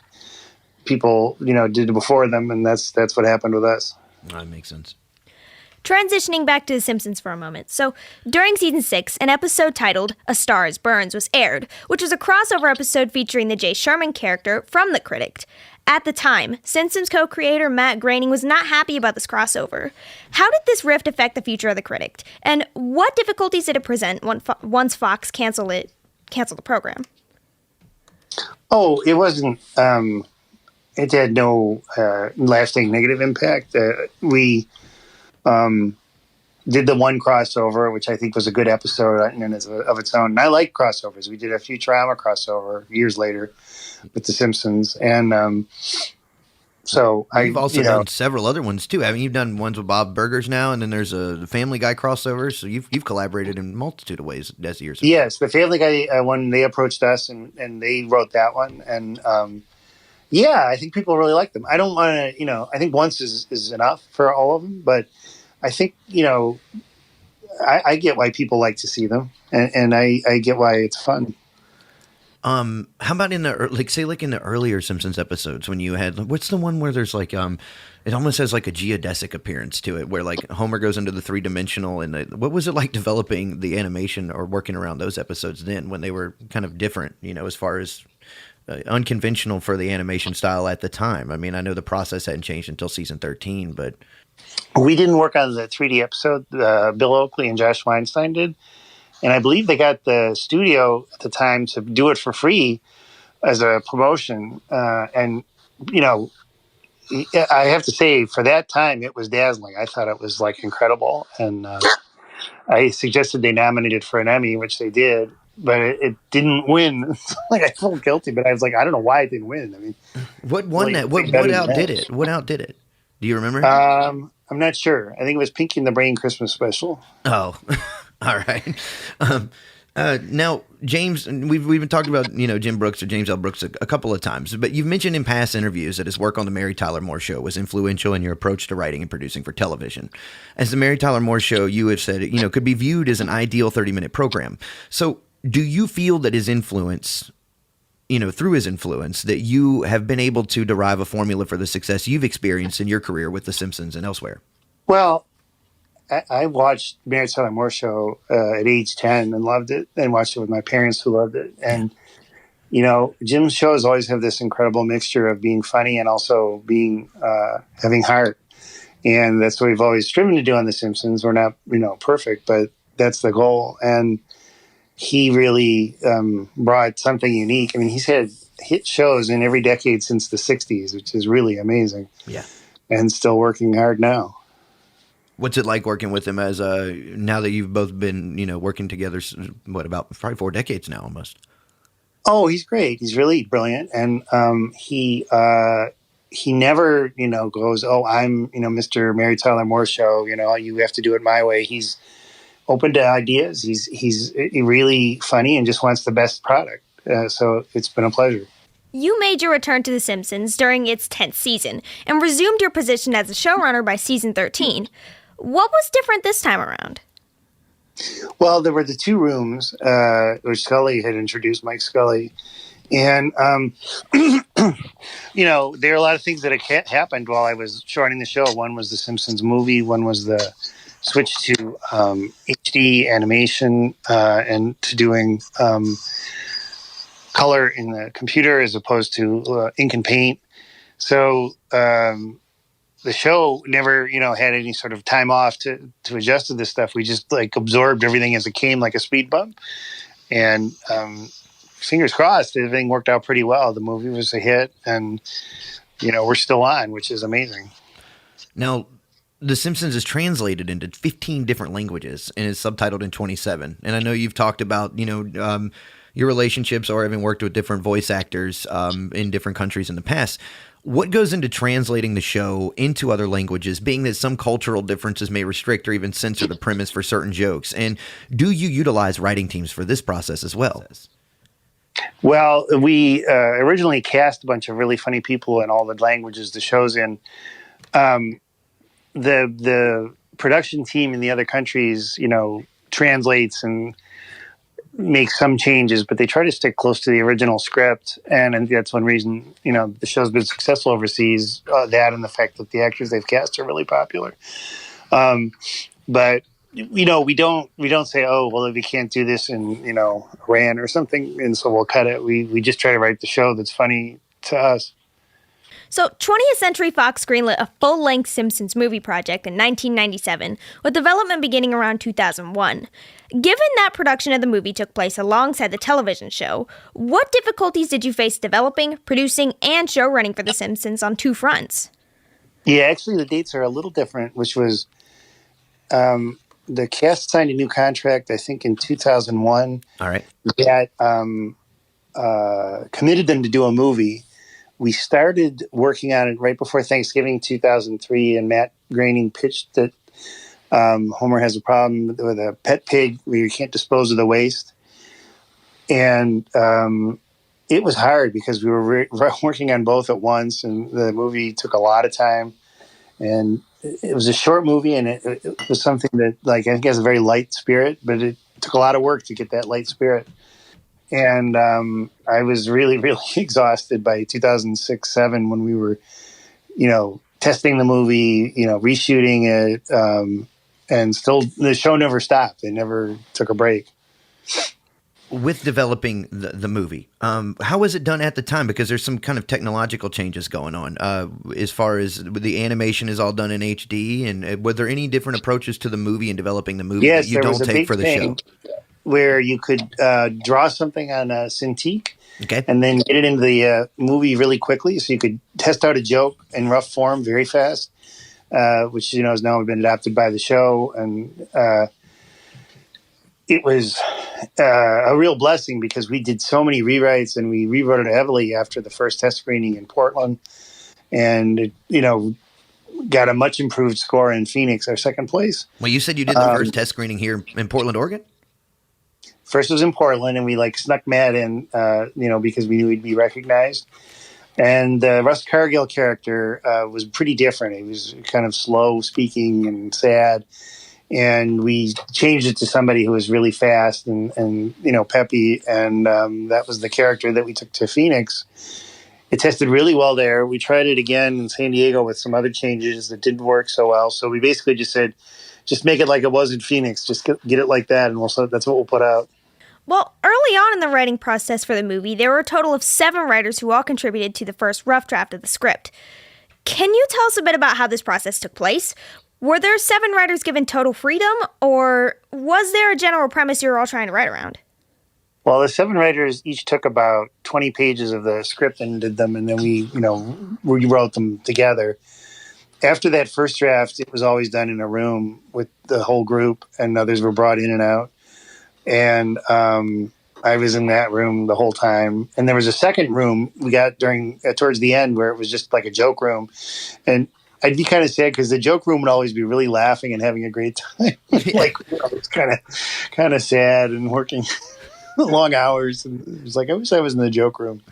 people, did before them. And that's what happened with us. That makes sense. Transitioning back to The Simpsons for a moment. So, during season 6, an episode titled A Star Is Burns was aired, which was a crossover episode featuring the Jay Sherman character from The Critic. At the time, Simpsons co-creator Matt Groening was not happy about this crossover. How did this rift affect the future of The Critic? And what difficulties did it present once Fox canceled the program? Oh, it wasn't... it had no lasting negative impact. We... did the one crossover, which I think was a good episode of its own. And I like crossovers. We did a Futurama crossover years later with The Simpsons. And so You've also done several other ones too. I mean, you've done ones with Bob Burgers now, and then there's a Family Guy crossover. So you've collaborated in a multitude of ways as the years. Yes, the Family Guy one, they approached us and they wrote that one. And yeah, I think people really like them. I don't want to, I think once is enough for all of them, but I think, I get why people like to see them, and I get why it's fun. How about in the in the earlier Simpsons episodes when you had, what's the one where there's like it almost has like a geodesic appearance to it, where like Homer goes into the 3-dimensional, and what was it like developing the animation or working around those episodes then when they were kind of different, as far as unconventional for the animation style at the time? I mean, I know the process hadn't changed until season 13, but we didn't work on the 3D episode. Bill Oakley and Josh Weinstein did. And I believe they got the studio at the time to do it for free as a promotion. And, I have to say, for that time, it was dazzling. I thought it was, incredible. And I suggested they nominate it for an Emmy, which they did. But it didn't win. I felt guilty, but I was like, I don't know why it didn't win. I mean, what won that? What outdid it? What outdid it? Do you remember? I'm not sure. I think it was Pinky and the Brain Christmas special. Oh, all right. Now, James, we've been talking about, Jim Brooks or James L. Brooks a couple of times, but you've mentioned in past interviews that his work on the Mary Tyler Moore Show was influential in your approach to writing and producing for television. As the Mary Tyler Moore Show, you have said, could be viewed as an ideal 30-minute program. So do you feel that his influence, through his influence, that you have been able to derive a formula for the success you've experienced in your career with The Simpsons and elsewhere? Well, I watched Mary Tyler Moore Show at age 10 and loved it, and watched it with my parents who loved it. And, Jim's shows always have this incredible mixture of being funny and also being having heart. And that's what we've always striven to do on The Simpsons. We're not, perfect, but that's the goal. And he really brought something unique. I mean, he's had hit shows in every decade since the 60s, which is really amazing. Yeah. And still working hard now. What's it like working with him as now that you've both been, working together, about probably 4 decades now almost? Oh, he's great. He's really brilliant. And he never, goes, oh, I'm, Mr. Mary Tyler Moore Show, you have to do it my way. He's open to ideas. He's really funny and just wants the best product. So it's been a pleasure. You made your return to The Simpsons during its 10th season and resumed your position as a showrunner by season 13. What was different this time around? Well, there were the 2 rooms, which Scully had introduced, Mike Scully. And, there are a lot of things that had happened while I was shortening the show. One was the Simpsons movie. One was the switch to HD animation and to doing color in the computer as opposed to ink and paint. So the show never, had any sort of time off to adjust to this stuff. We just absorbed everything as it came, like a speed bump. And fingers crossed, everything worked out pretty well. The movie was a hit, and we're still on, which is amazing. Now, The Simpsons is translated into 15 different languages and is subtitled in 27. And I know you've talked about, your relationships or having worked with different voice actors in different countries in the past. What goes into translating the show into other languages, being that some cultural differences may restrict or even censor the premise for certain jokes? And do you utilize writing teams for this process as well? Well, we originally cast a bunch of really funny people in all the languages the show's in. The production team in the other countries, translates and make some changes, but they try to stick close to the original script. And that's one reason, the show's been successful overseas, that and the fact that the actors they've cast are really popular. But, we don't say, oh, well, if we can't do this in, Iran or something, and so we'll cut it. We just try to write the show that's funny to us. So, 20th Century Fox greenlit a full-length Simpsons movie project in 1997, with development beginning around 2001. Given that production of the movie took place alongside the television show, what difficulties did you face developing, producing, and showrunning for The Simpsons on two fronts? Yeah, actually, the dates are a little different, which was the cast signed a new contract, I think, in 2001. All right. That committed them to do a movie. We started working on it right before Thanksgiving 2003, and Matt Groening pitched that Homer has a problem with a pet pig where you can't dispose of the waste. And it was hard because we were working on both at once, and the movie took a lot of time. And it was a short movie, and it was something that, I think, has a very light spirit, but it took a lot of work to get that light spirit. And I was really, really exhausted by 2006-07 when we were, testing the movie, reshooting it, and still the show never stopped. They never took a break. With developing the movie, how was it done at the time? Because there's some kind of technological changes going on as far as the animation is all done in HD. And were there any different approaches to the movie and developing the movie that you don't take for the show? Where you could draw something on a Cintiq, okay, and then get it into the movie really quickly, so you could test out a joke in rough form very fast, which has now been adopted by the show, and it was a real blessing because we did so many rewrites and we rewrote it heavily after the first test screening in Portland, and it, got a much improved score in Phoenix, our second place. Well, you said you did the first test screening here in Portland, Oregon? First was in Portland, and we snuck Matt in, because we knew he'd be recognized. And the Russ Cargill character was pretty different. He was kind of slow speaking and sad. And we changed it to somebody who was really fast and peppy. And that was the character that we took to Phoenix. It tested really well there. We tried it again in San Diego with some other changes that didn't work so well. So we basically just said, just make it like it was in Phoenix. Just get it like that, and that's what we'll put out. Well, early on in the writing process for the movie, there were a total of 7 writers who all contributed to the first rough draft of the script. Can you tell us a bit about how this process took place? Were there 7 writers given total freedom, or was there a general premise you were all trying to write around? Well, the 7 writers each took about 20 pages of the script and did them, and then we rewrote them together. After that first draft, it was always done in a room with the whole group, and others were brought in and out. And I was in that room the whole time. And there was a second room we got towards the end where it was just like a joke room. And I'd be kind of sad because the joke room would always be really laughing and having a great time. It's kind of sad and working long hours. And it was I wish I was in the joke room.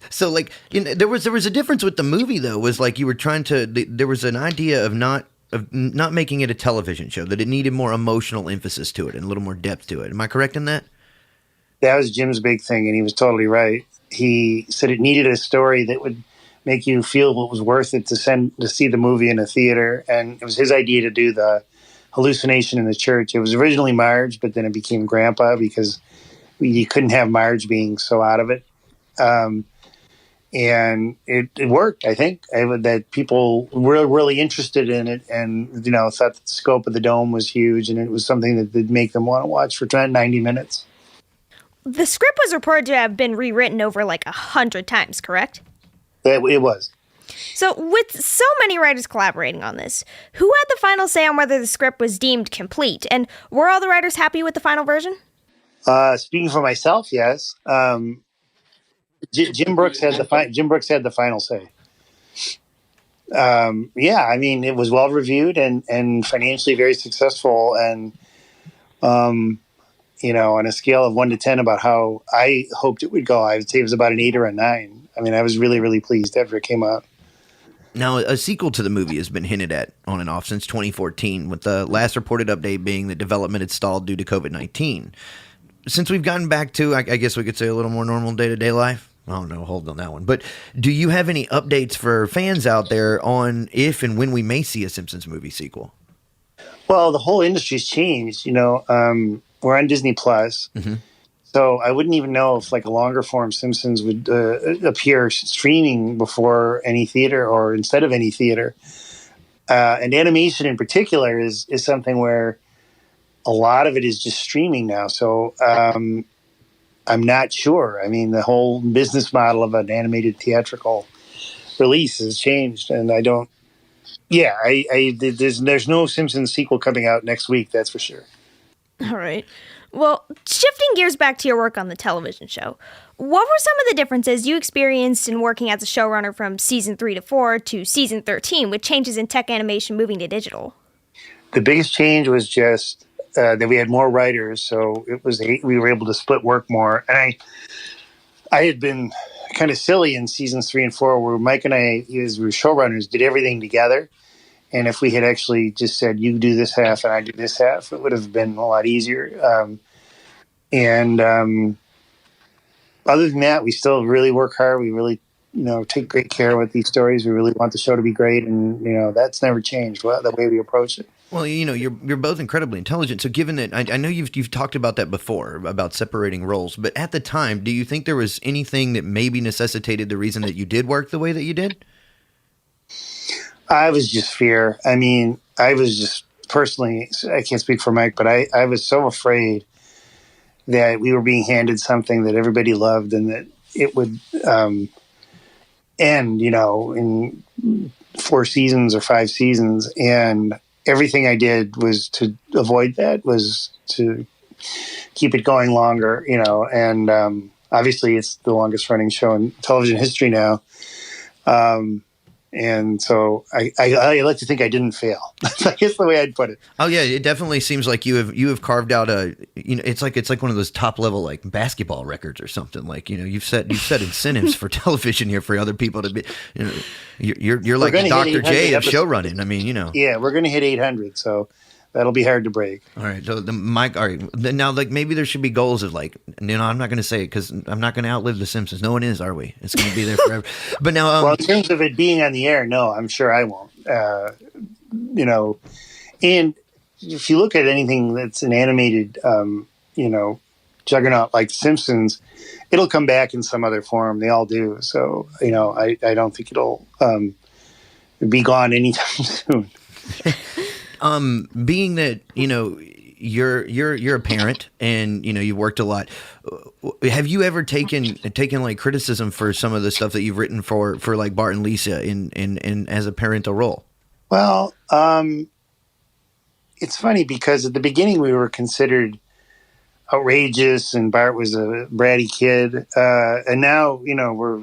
So there was a difference with the movie though, was you were trying to, there was an idea of not making it a television show, that it needed more emotional emphasis to it and a little more depth to it. Am I correct in that? That was Jim's big thing, and he was totally right. He said it needed a story that would make you feel it was worth it to see the movie in a theater, and it was his idea to do the hallucination in the church. It was originally Marge, but then it became Grandpa because you couldn't have Marge being so out of it. And it worked, I think, that people were really interested in it and, thought that the scope of the dome was huge and it was something that would make them want to watch for 90 minutes. The script was reported to have been rewritten over 100 times, correct? It was. So with so many writers collaborating on this, who had the final say on whether the script was deemed complete? And were all the writers happy with the final version? Speaking for myself, yes. Jim Brooks had the final say. Yeah, I mean, it was well reviewed and financially very successful, and on a scale of 1 to 10 about how I hoped it would go, I would say it was about an 8 or a 9. I mean, I was really, really pleased after it came out. Now, a sequel to the movie has been hinted at on and off since 2014, with the last reported update being that development had stalled due to COVID-19. Since we've gotten back to, I guess we could say, a little more normal day-to-day life, I don't know, hold on that one. But do you have any updates for fans out there on if and when we may see a Simpsons movie sequel? Well, the whole industry's changed. We're on Disney Plus, so I wouldn't even know if like a longer form Simpsons would appear streaming before any theater or instead of any theater. And animation in particular is something where a lot of it is just streaming now. So I'm not sure. I mean, the whole business model of an animated theatrical release has changed, and I don't. Yeah, there's no Simpsons sequel coming out next week. That's for sure. All right. Well, shifting gears back to your work on the television show, what were some of the differences you experienced in working as a showrunner from season 3 to 4 to season 13 with changes in tech animation moving to digital? The biggest change was just that we had more writers, so we were able to split work more. And I had been kind of silly in seasons 3 and 4 where Mike and I, as we were showrunners, did everything together. And if we had actually just said, you do this half and I do this half, it would have been a lot easier. Other than that, we still really work hard. We really, take great care with these stories. We really want the show to be great. And, that's never changed, the way we approach it. Well, you're both incredibly intelligent. So given that, I know you've talked about that before, about separating roles. But at the time, do you think there was anything that maybe necessitated the reason that you did work the way that you did? I was just fear. I mean, I was just personally, I can't speak for Mike, but I was so afraid that we were being handed something that everybody loved and that it would end, in 4 seasons or 5 seasons. And everything I did was to avoid that, was to keep it going longer, and obviously it's the longest running show in television history now. And so I like to think I didn't fail. I guess the way I'd put it. Oh yeah, it definitely seems like you have carved out it's like one of those top level like basketball records or something. Like you've set incentives for television here for other people to be. You're like the Dr. J of show running. I mean, Yeah, we're going to hit 800, so that'll be hard to break. All right, so Mike. All right, now like maybe there should be goals of like I'm not going to say it because I'm not going to outlive The Simpsons. No one is, are we? It's going to be there forever. But now, well, in terms of it being on the air, no, I'm sure I won't. And if you look at anything that's an animated, juggernaut like The Simpsons, it'll come back in some other form. They all do. So I don't think it'll be gone anytime soon. Being that you're a parent and you worked a lot, have you ever taken like criticism for some of the stuff that you've written for like Bart and Lisa in as a parental role? Well, it's funny because at the beginning we were considered outrageous and Bart was a bratty kid, and now we're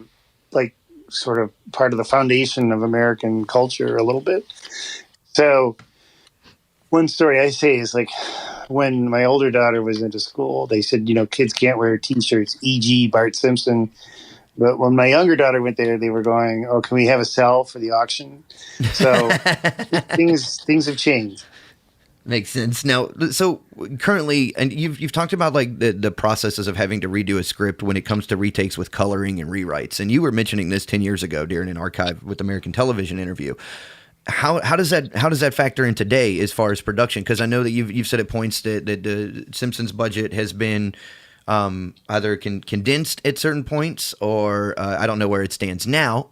like sort of part of the foundation of American culture a little bit. So one story I say is like when my older daughter was into school, they said, kids can't wear T-shirts, e.g. Bart Simpson. But when my younger daughter went there, they were going, oh, can we have a cell for the auction? So things have changed. Makes sense. Now, so currently, and you've talked about like the processes of having to redo a script when it comes to retakes with coloring and rewrites. And you were mentioning this 10 years ago during an Archive with American Television interview. How does that factor in today as far as production? Because I know that you've said at points that the Simpsons budget has been either condensed at certain points, or I don't know where it stands now.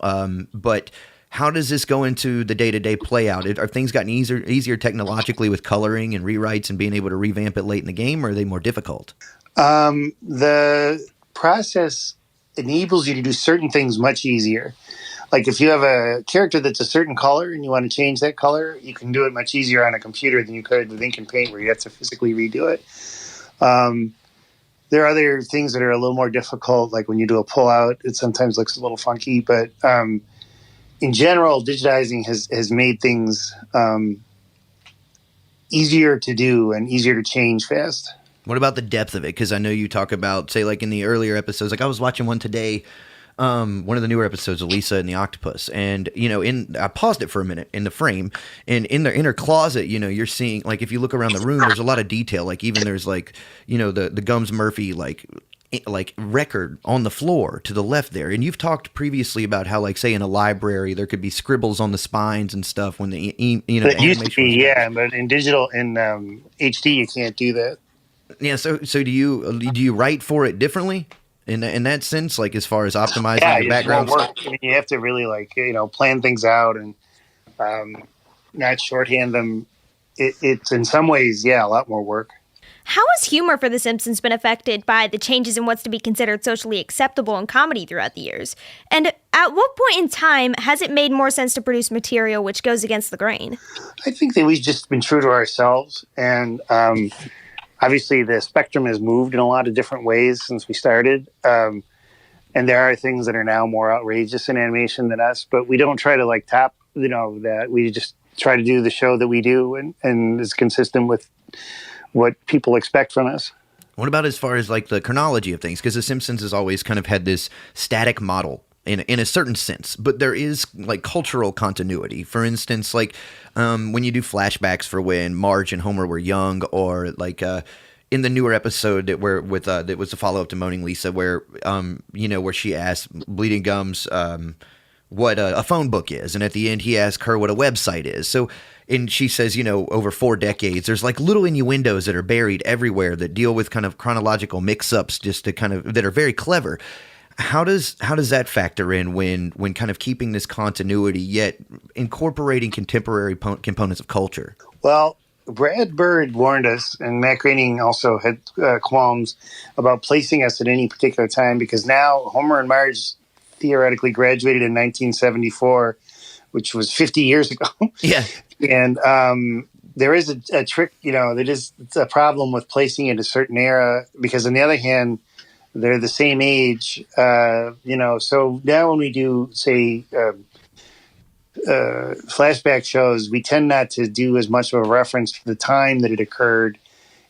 But how does this go into the day-to-day play out? Are things gotten easier technologically with coloring and rewrites and being able to revamp it late in the game, or are they more difficult? The process enables you to do certain things much easier. Like if you have a character that's a certain color and you want to change that color, you can do it much easier on a computer than you could with ink and paint where you have to physically redo it. There are other things that are a little more difficult, like when you do a pull-out, it sometimes looks a little funky. But in general, digitizing has made things easier to do and easier to change fast. What about the depth of it? Because I know you talk about, say, like in the earlier episodes, like I was watching one today, one of the newer episodes of Lisa and the Octopus, and I paused it for a minute in the frame, and in her closet, you're seeing, like, if you look around the room, there's a lot of detail. Like even there's like the Gums Murphy like record on the floor to the left there. And you've talked previously about how, like, say in a library, there could be scribbles on the spines and stuff when the It used to be, yeah, but in digital, in HD, you can't do that. Yeah, so do you write for it differently in that sense, like as far as optimizing the background? Work. I mean, you have to really plan things out and not shorthand them. It's in some ways, a lot more work. How has humor for The Simpsons been affected by the changes in what's to be considered socially acceptable in comedy throughout the years? And at what point in time has it made more sense to produce material which goes against the grain? I think that we've just been true to ourselves, and obviously the spectrum has moved in a lot of different ways since we started. And there are things that are now more outrageous in animation than us, but we don't try to top, that. We just try to do the show that we do and is consistent with what people expect from us. What about as far as like the chronology of things? Because The Simpsons has always kind of had this static model in a certain sense, but there is like cultural continuity. For instance, like when you do flashbacks for when Marge and Homer were young, or like in the newer episode that was a follow up to Moaning Lisa, where where she asked Bleeding Gums what a phone book is, and at the end he asked her what a website is. So. And she says, over 4 decades, there's like little innuendos that are buried everywhere that deal with kind of chronological mix-ups, just to kind of that are very clever. How does that factor in when kind of keeping this continuity yet incorporating contemporary components of culture? Well, Brad Bird warned us, and Matt Groening also had qualms about placing us at any particular time, because now Homer and Marge theoretically graduated in 1974, which was 50 years ago. Yeah. And there is a trick, it's a problem with placing it in a certain era, because on the other hand, they're the same age, so now when we do, say, flashback shows, we tend not to do as much of a reference to the time that it occurred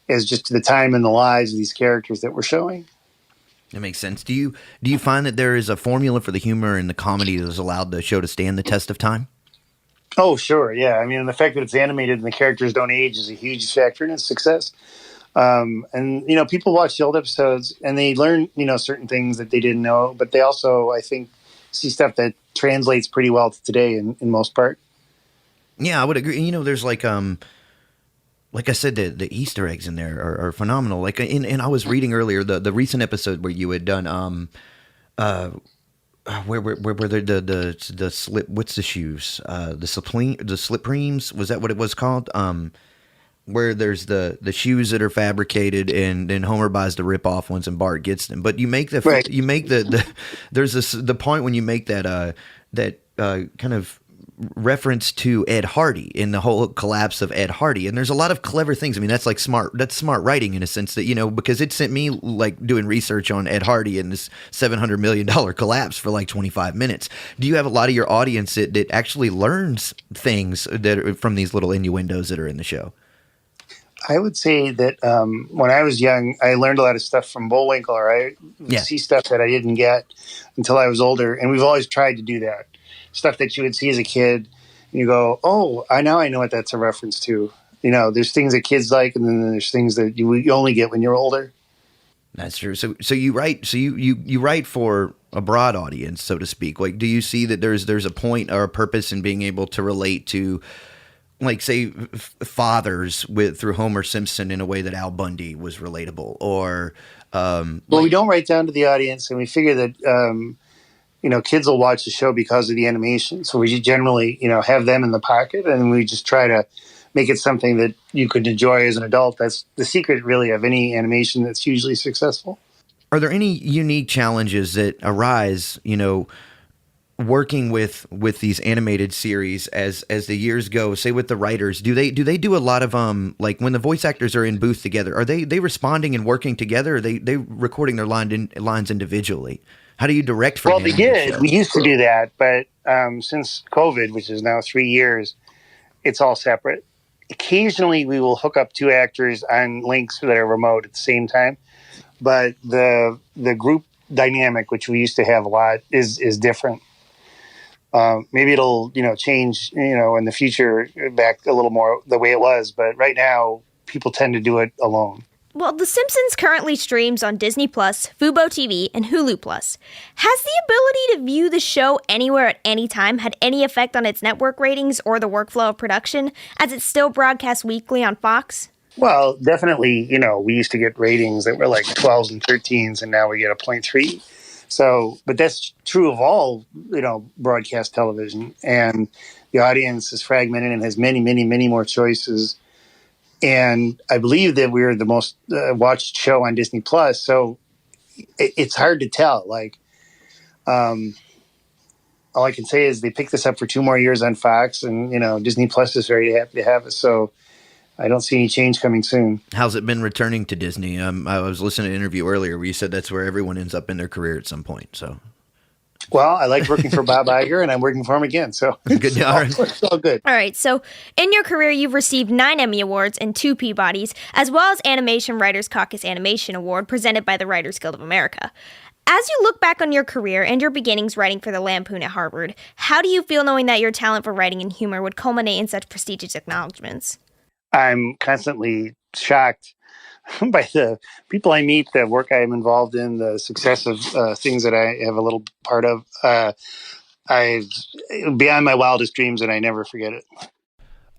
as just to the time in the lives of these characters that we're showing. That makes sense. Do you find that there is a formula for the humor and the comedy that has allowed the show to stand the test of time? Oh, sure. Yeah. I mean, the fact that it's animated and the characters don't age is a huge factor in its success. And people watch the old episodes and they learn, certain things that they didn't know, but they also, I think, see stuff that translates pretty well to today in most part. Yeah, I would agree. There's like I said, the Easter eggs in there are phenomenal. Like, and I was reading earlier the recent episode where you had done where the slip, what's the shoes, the slipremes, was that what it was called? Where there's the shoes that are fabricated, and then Homer buys the rip off ones and Bart gets them. But you make the right. You make there's the point when you make that kind of reference to Ed Hardy in the whole collapse of Ed Hardy, and there's a lot of clever things. I mean, that's smart writing in a sense that, because it sent me like doing research on Ed Hardy and this $700 million collapse for like 25 minutes. Do you have a lot of your audience that actually learns things that are from these little innuendos that are in the show? I would say that when I was young, I learned a lot of stuff from Bullwinkle, or I would see stuff that I didn't get until I was older, and we've always tried to do that. Stuff that you would see as a kid, and you go, "Oh, I know what that's a reference to." There's things that kids like, and then there's things that you only get when you're older. That's true. So you write. So you write for a broad audience, so to speak. Like, do you see that there's a point or a purpose in being able to relate to, like, say, fathers through Homer Simpson in a way that Al Bundy was relatable, or we don't write down to the audience, and we figure that. Kids will watch the show because of the animation. So we generally, have them in the pocket, and we just try to make it something that you could enjoy as an adult. That's the secret, really, of any animation that's usually successful. Are there any unique challenges that arise, working with these animated series as the years go, say with the writers, do they do a lot of like when the voice actors are in booth together, are they responding and working together, or are they recording their lines individually? How do you direct for Well, an they animated did. show? We used to do that, but since COVID, which is now 3 years, it's all separate. Occasionally, we will hook up two actors on links that are remote at the same time, but the group dynamic, which we used to have a lot, is different. Maybe it'll change in the future back a little more the way it was, but right now people tend to do it alone. Well, The Simpsons currently streams on Disney+, Fubo TV, and Hulu+. Has the ability to view the show anywhere at any time had any effect on its network ratings or the workflow of production, as it's still broadcast weekly on Fox? Well, definitely, we used to get ratings that were like 12s and 13s, and now we get a 0.3. So, but that's true of all, broadcast television. And the audience is fragmented and has many, many, many more choices. And I believe that we're the most watched show on Disney Plus. So it's hard to tell. All I can say is they picked this up for 2 more years on Fox, and, Disney Plus is very happy to have it. So I don't see any change coming soon. How's it been returning to Disney? I was listening to an interview earlier where you said that's where everyone ends up in their career at some point. So, well, I like working for Bob Iger, and I'm working for him again. So good. It's all good. All right, so in your career, you've received 9 Emmy Awards and 2 Peabodys, as well as Animation Writers Caucus Animation Award presented by the Writers Guild of America. As you look back on your career and your beginnings writing for the Lampoon at Harvard, how do you feel knowing that your talent for writing and humor would culminate in such prestigious acknowledgments? I'm constantly shocked by the people I meet, the work I'm involved in, the success of things that I have a little part of. Beyond my wildest dreams, and I never forget it.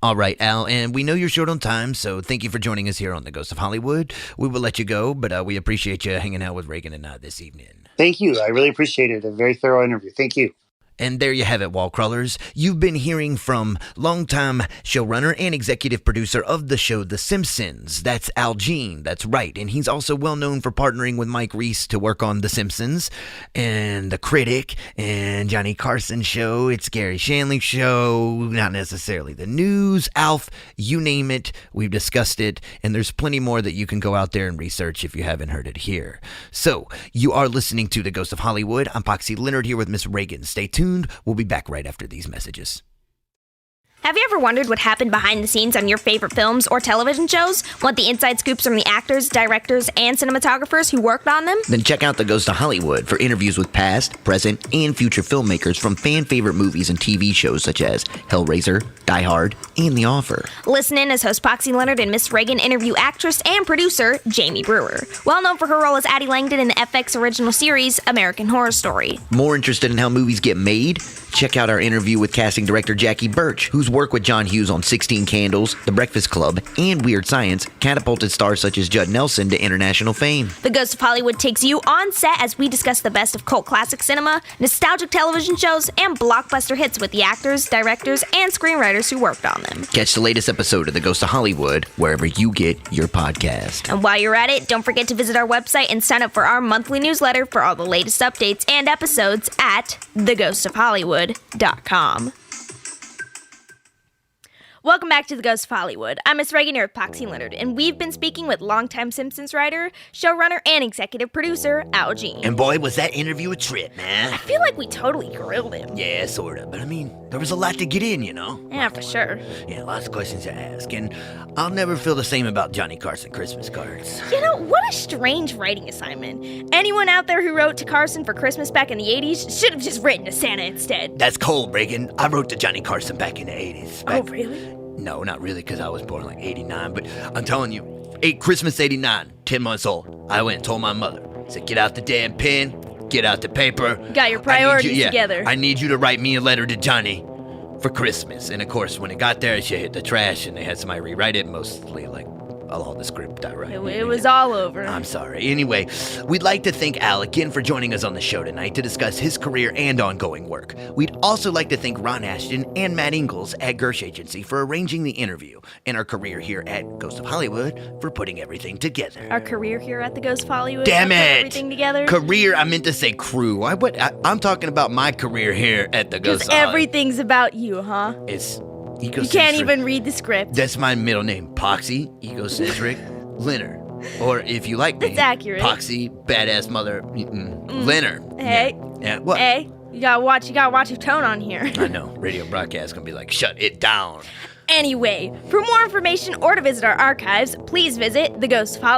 All right, Al, and we know you're short on time, so thank you for joining us here on The Ghost of Hollywood. We will let you go, but we appreciate you hanging out with Ragan and I this evening. Thank you. I really appreciate it. A very thorough interview. Thank you. And there you have it, wall crawlers. You've been hearing from longtime showrunner and executive producer of the show The Simpsons. That's Al Jean, that's right. And he's also well known for partnering with Mike Reiss to work on The Simpsons and The Critic and Johnny Carson show. It's Gary Shandling's show, not necessarily the news, Alf, you name it. We've discussed it, and there's plenty more that you can go out there and research if you haven't heard it here. So, you are listening to The Ghost of Hollywood. I'm Poxy Leonard here with Miss Ragan. Stay tuned. We'll be back right after these messages. Have you ever wondered what happened behind the scenes on your favorite films or television shows? Want the inside scoops from the actors, directors, and cinematographers who worked on them? Then check out The Ghost of Hollywood for interviews with past, present, and future filmmakers from fan-favorite movies and TV shows such as Hellraiser, Die Hard, and The Offer. Listen in as host Poxy Leonard and Miss Ragan interview actress and producer Jamie Brewer, well known for her role as Addie Langdon in the FX original series American Horror Story. More interested in how movies get made? Check out our interview with casting director Jackie Birch, whose work with John Hughes on 16 Candles, The Breakfast Club, and Weird Science catapulted stars such as Judd Nelson to international fame. The Ghost of Hollywood takes you on set as we discuss the best of cult classic cinema, nostalgic television shows, and blockbuster hits with the actors, directors, and screenwriters who worked on them. Catch the latest episode of The Ghost of Hollywood wherever you get your podcast. And while you're at it, don't forget to visit our website and sign up for our monthly newsletter for all the latest updates and episodes at theghostofhollywood.com. Welcome back to The Ghost of Hollywood. I'm Miss Ragan here with Poxy Leonard, and we've been speaking with longtime Simpsons writer, showrunner, and executive producer, Al Jean. And boy, was that interview a trip, man. I feel like we totally grilled him. Yeah, sort of. But I mean, there was a lot to get in, Yeah, for sure. Yeah, lots of questions to ask. And I'll never feel the same about Johnny Carson Christmas cards. What a strange writing assignment. Anyone out there who wrote to Carson for Christmas back in the 80s should have just written to Santa instead. That's cold, Reagan. I wrote to Johnny Carson back in the 80s. Oh, really? No, not really, because I was born like 89. But I'm telling you, Christmas 89, 10 months old, I went and told my mother. I said, get out the damn pen, get out the paper. Got your priorities together. I need you to write me a letter to Johnny for Christmas. And of course, when it got there, she hit the trash and they had somebody rewrite it, mostly like all the script I write. It was all over. I'm sorry. Anyway, we'd like to thank Al again for joining us on the show tonight to discuss his career and ongoing work. We'd also like to thank Ron Ashton and Matt Ingalls at Gersh Agency for arranging the interview, and our career here at Ghost of Hollywood for putting everything together. Our career here at the Ghost of Hollywood. Damn put it! Everything together. Career, I meant to say crew. I'm talking about my career here at the Ghost Just of Hollywood. everything's about you, huh? It's You egocentric. can't even read the script. That's my middle name, Poxy, egocentric, Leonard. Or if you like me, That's accurate. Poxy, badass mother, Leonard. Hey. Yeah, what? Hey, you gotta watch your tone on here. I know, radio broadcast gonna be like, shut it down. Anyway, for more information or to visit our archives, please visit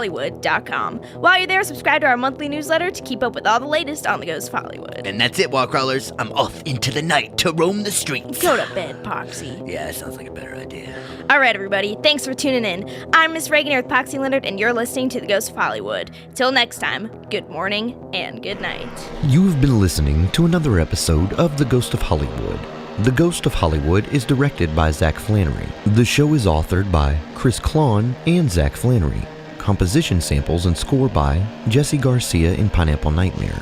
theghostofhollywood.com. While you're there, subscribe to our monthly newsletter to keep up with all the latest on the Ghost of Hollywood. And that's it, wall crawlers. I'm off into the night to roam the streets. Go to bed, Poxy. Yeah, that sounds like a better idea. All right, everybody, thanks for tuning in. I'm Miss Reagan here with Poxy Leonard, and you're listening to the Ghost of Hollywood. Till next time, good morning and good night. You have been listening to another episode of The Ghost of Hollywood. The Ghost of Hollywood is directed by Zach Flannery. The show is authored by Chris Klon and Zach Flannery. Composition samples and score by Jesse Garcia in Pineapple Nightmare.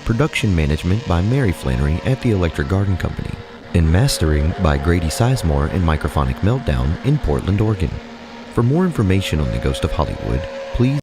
Production management by Mary Flannery at the Electric Garden Company. And mastering by Grady Sizemore and Microphonic Meltdown in Portland, Oregon. For more information on The Ghost of Hollywood, please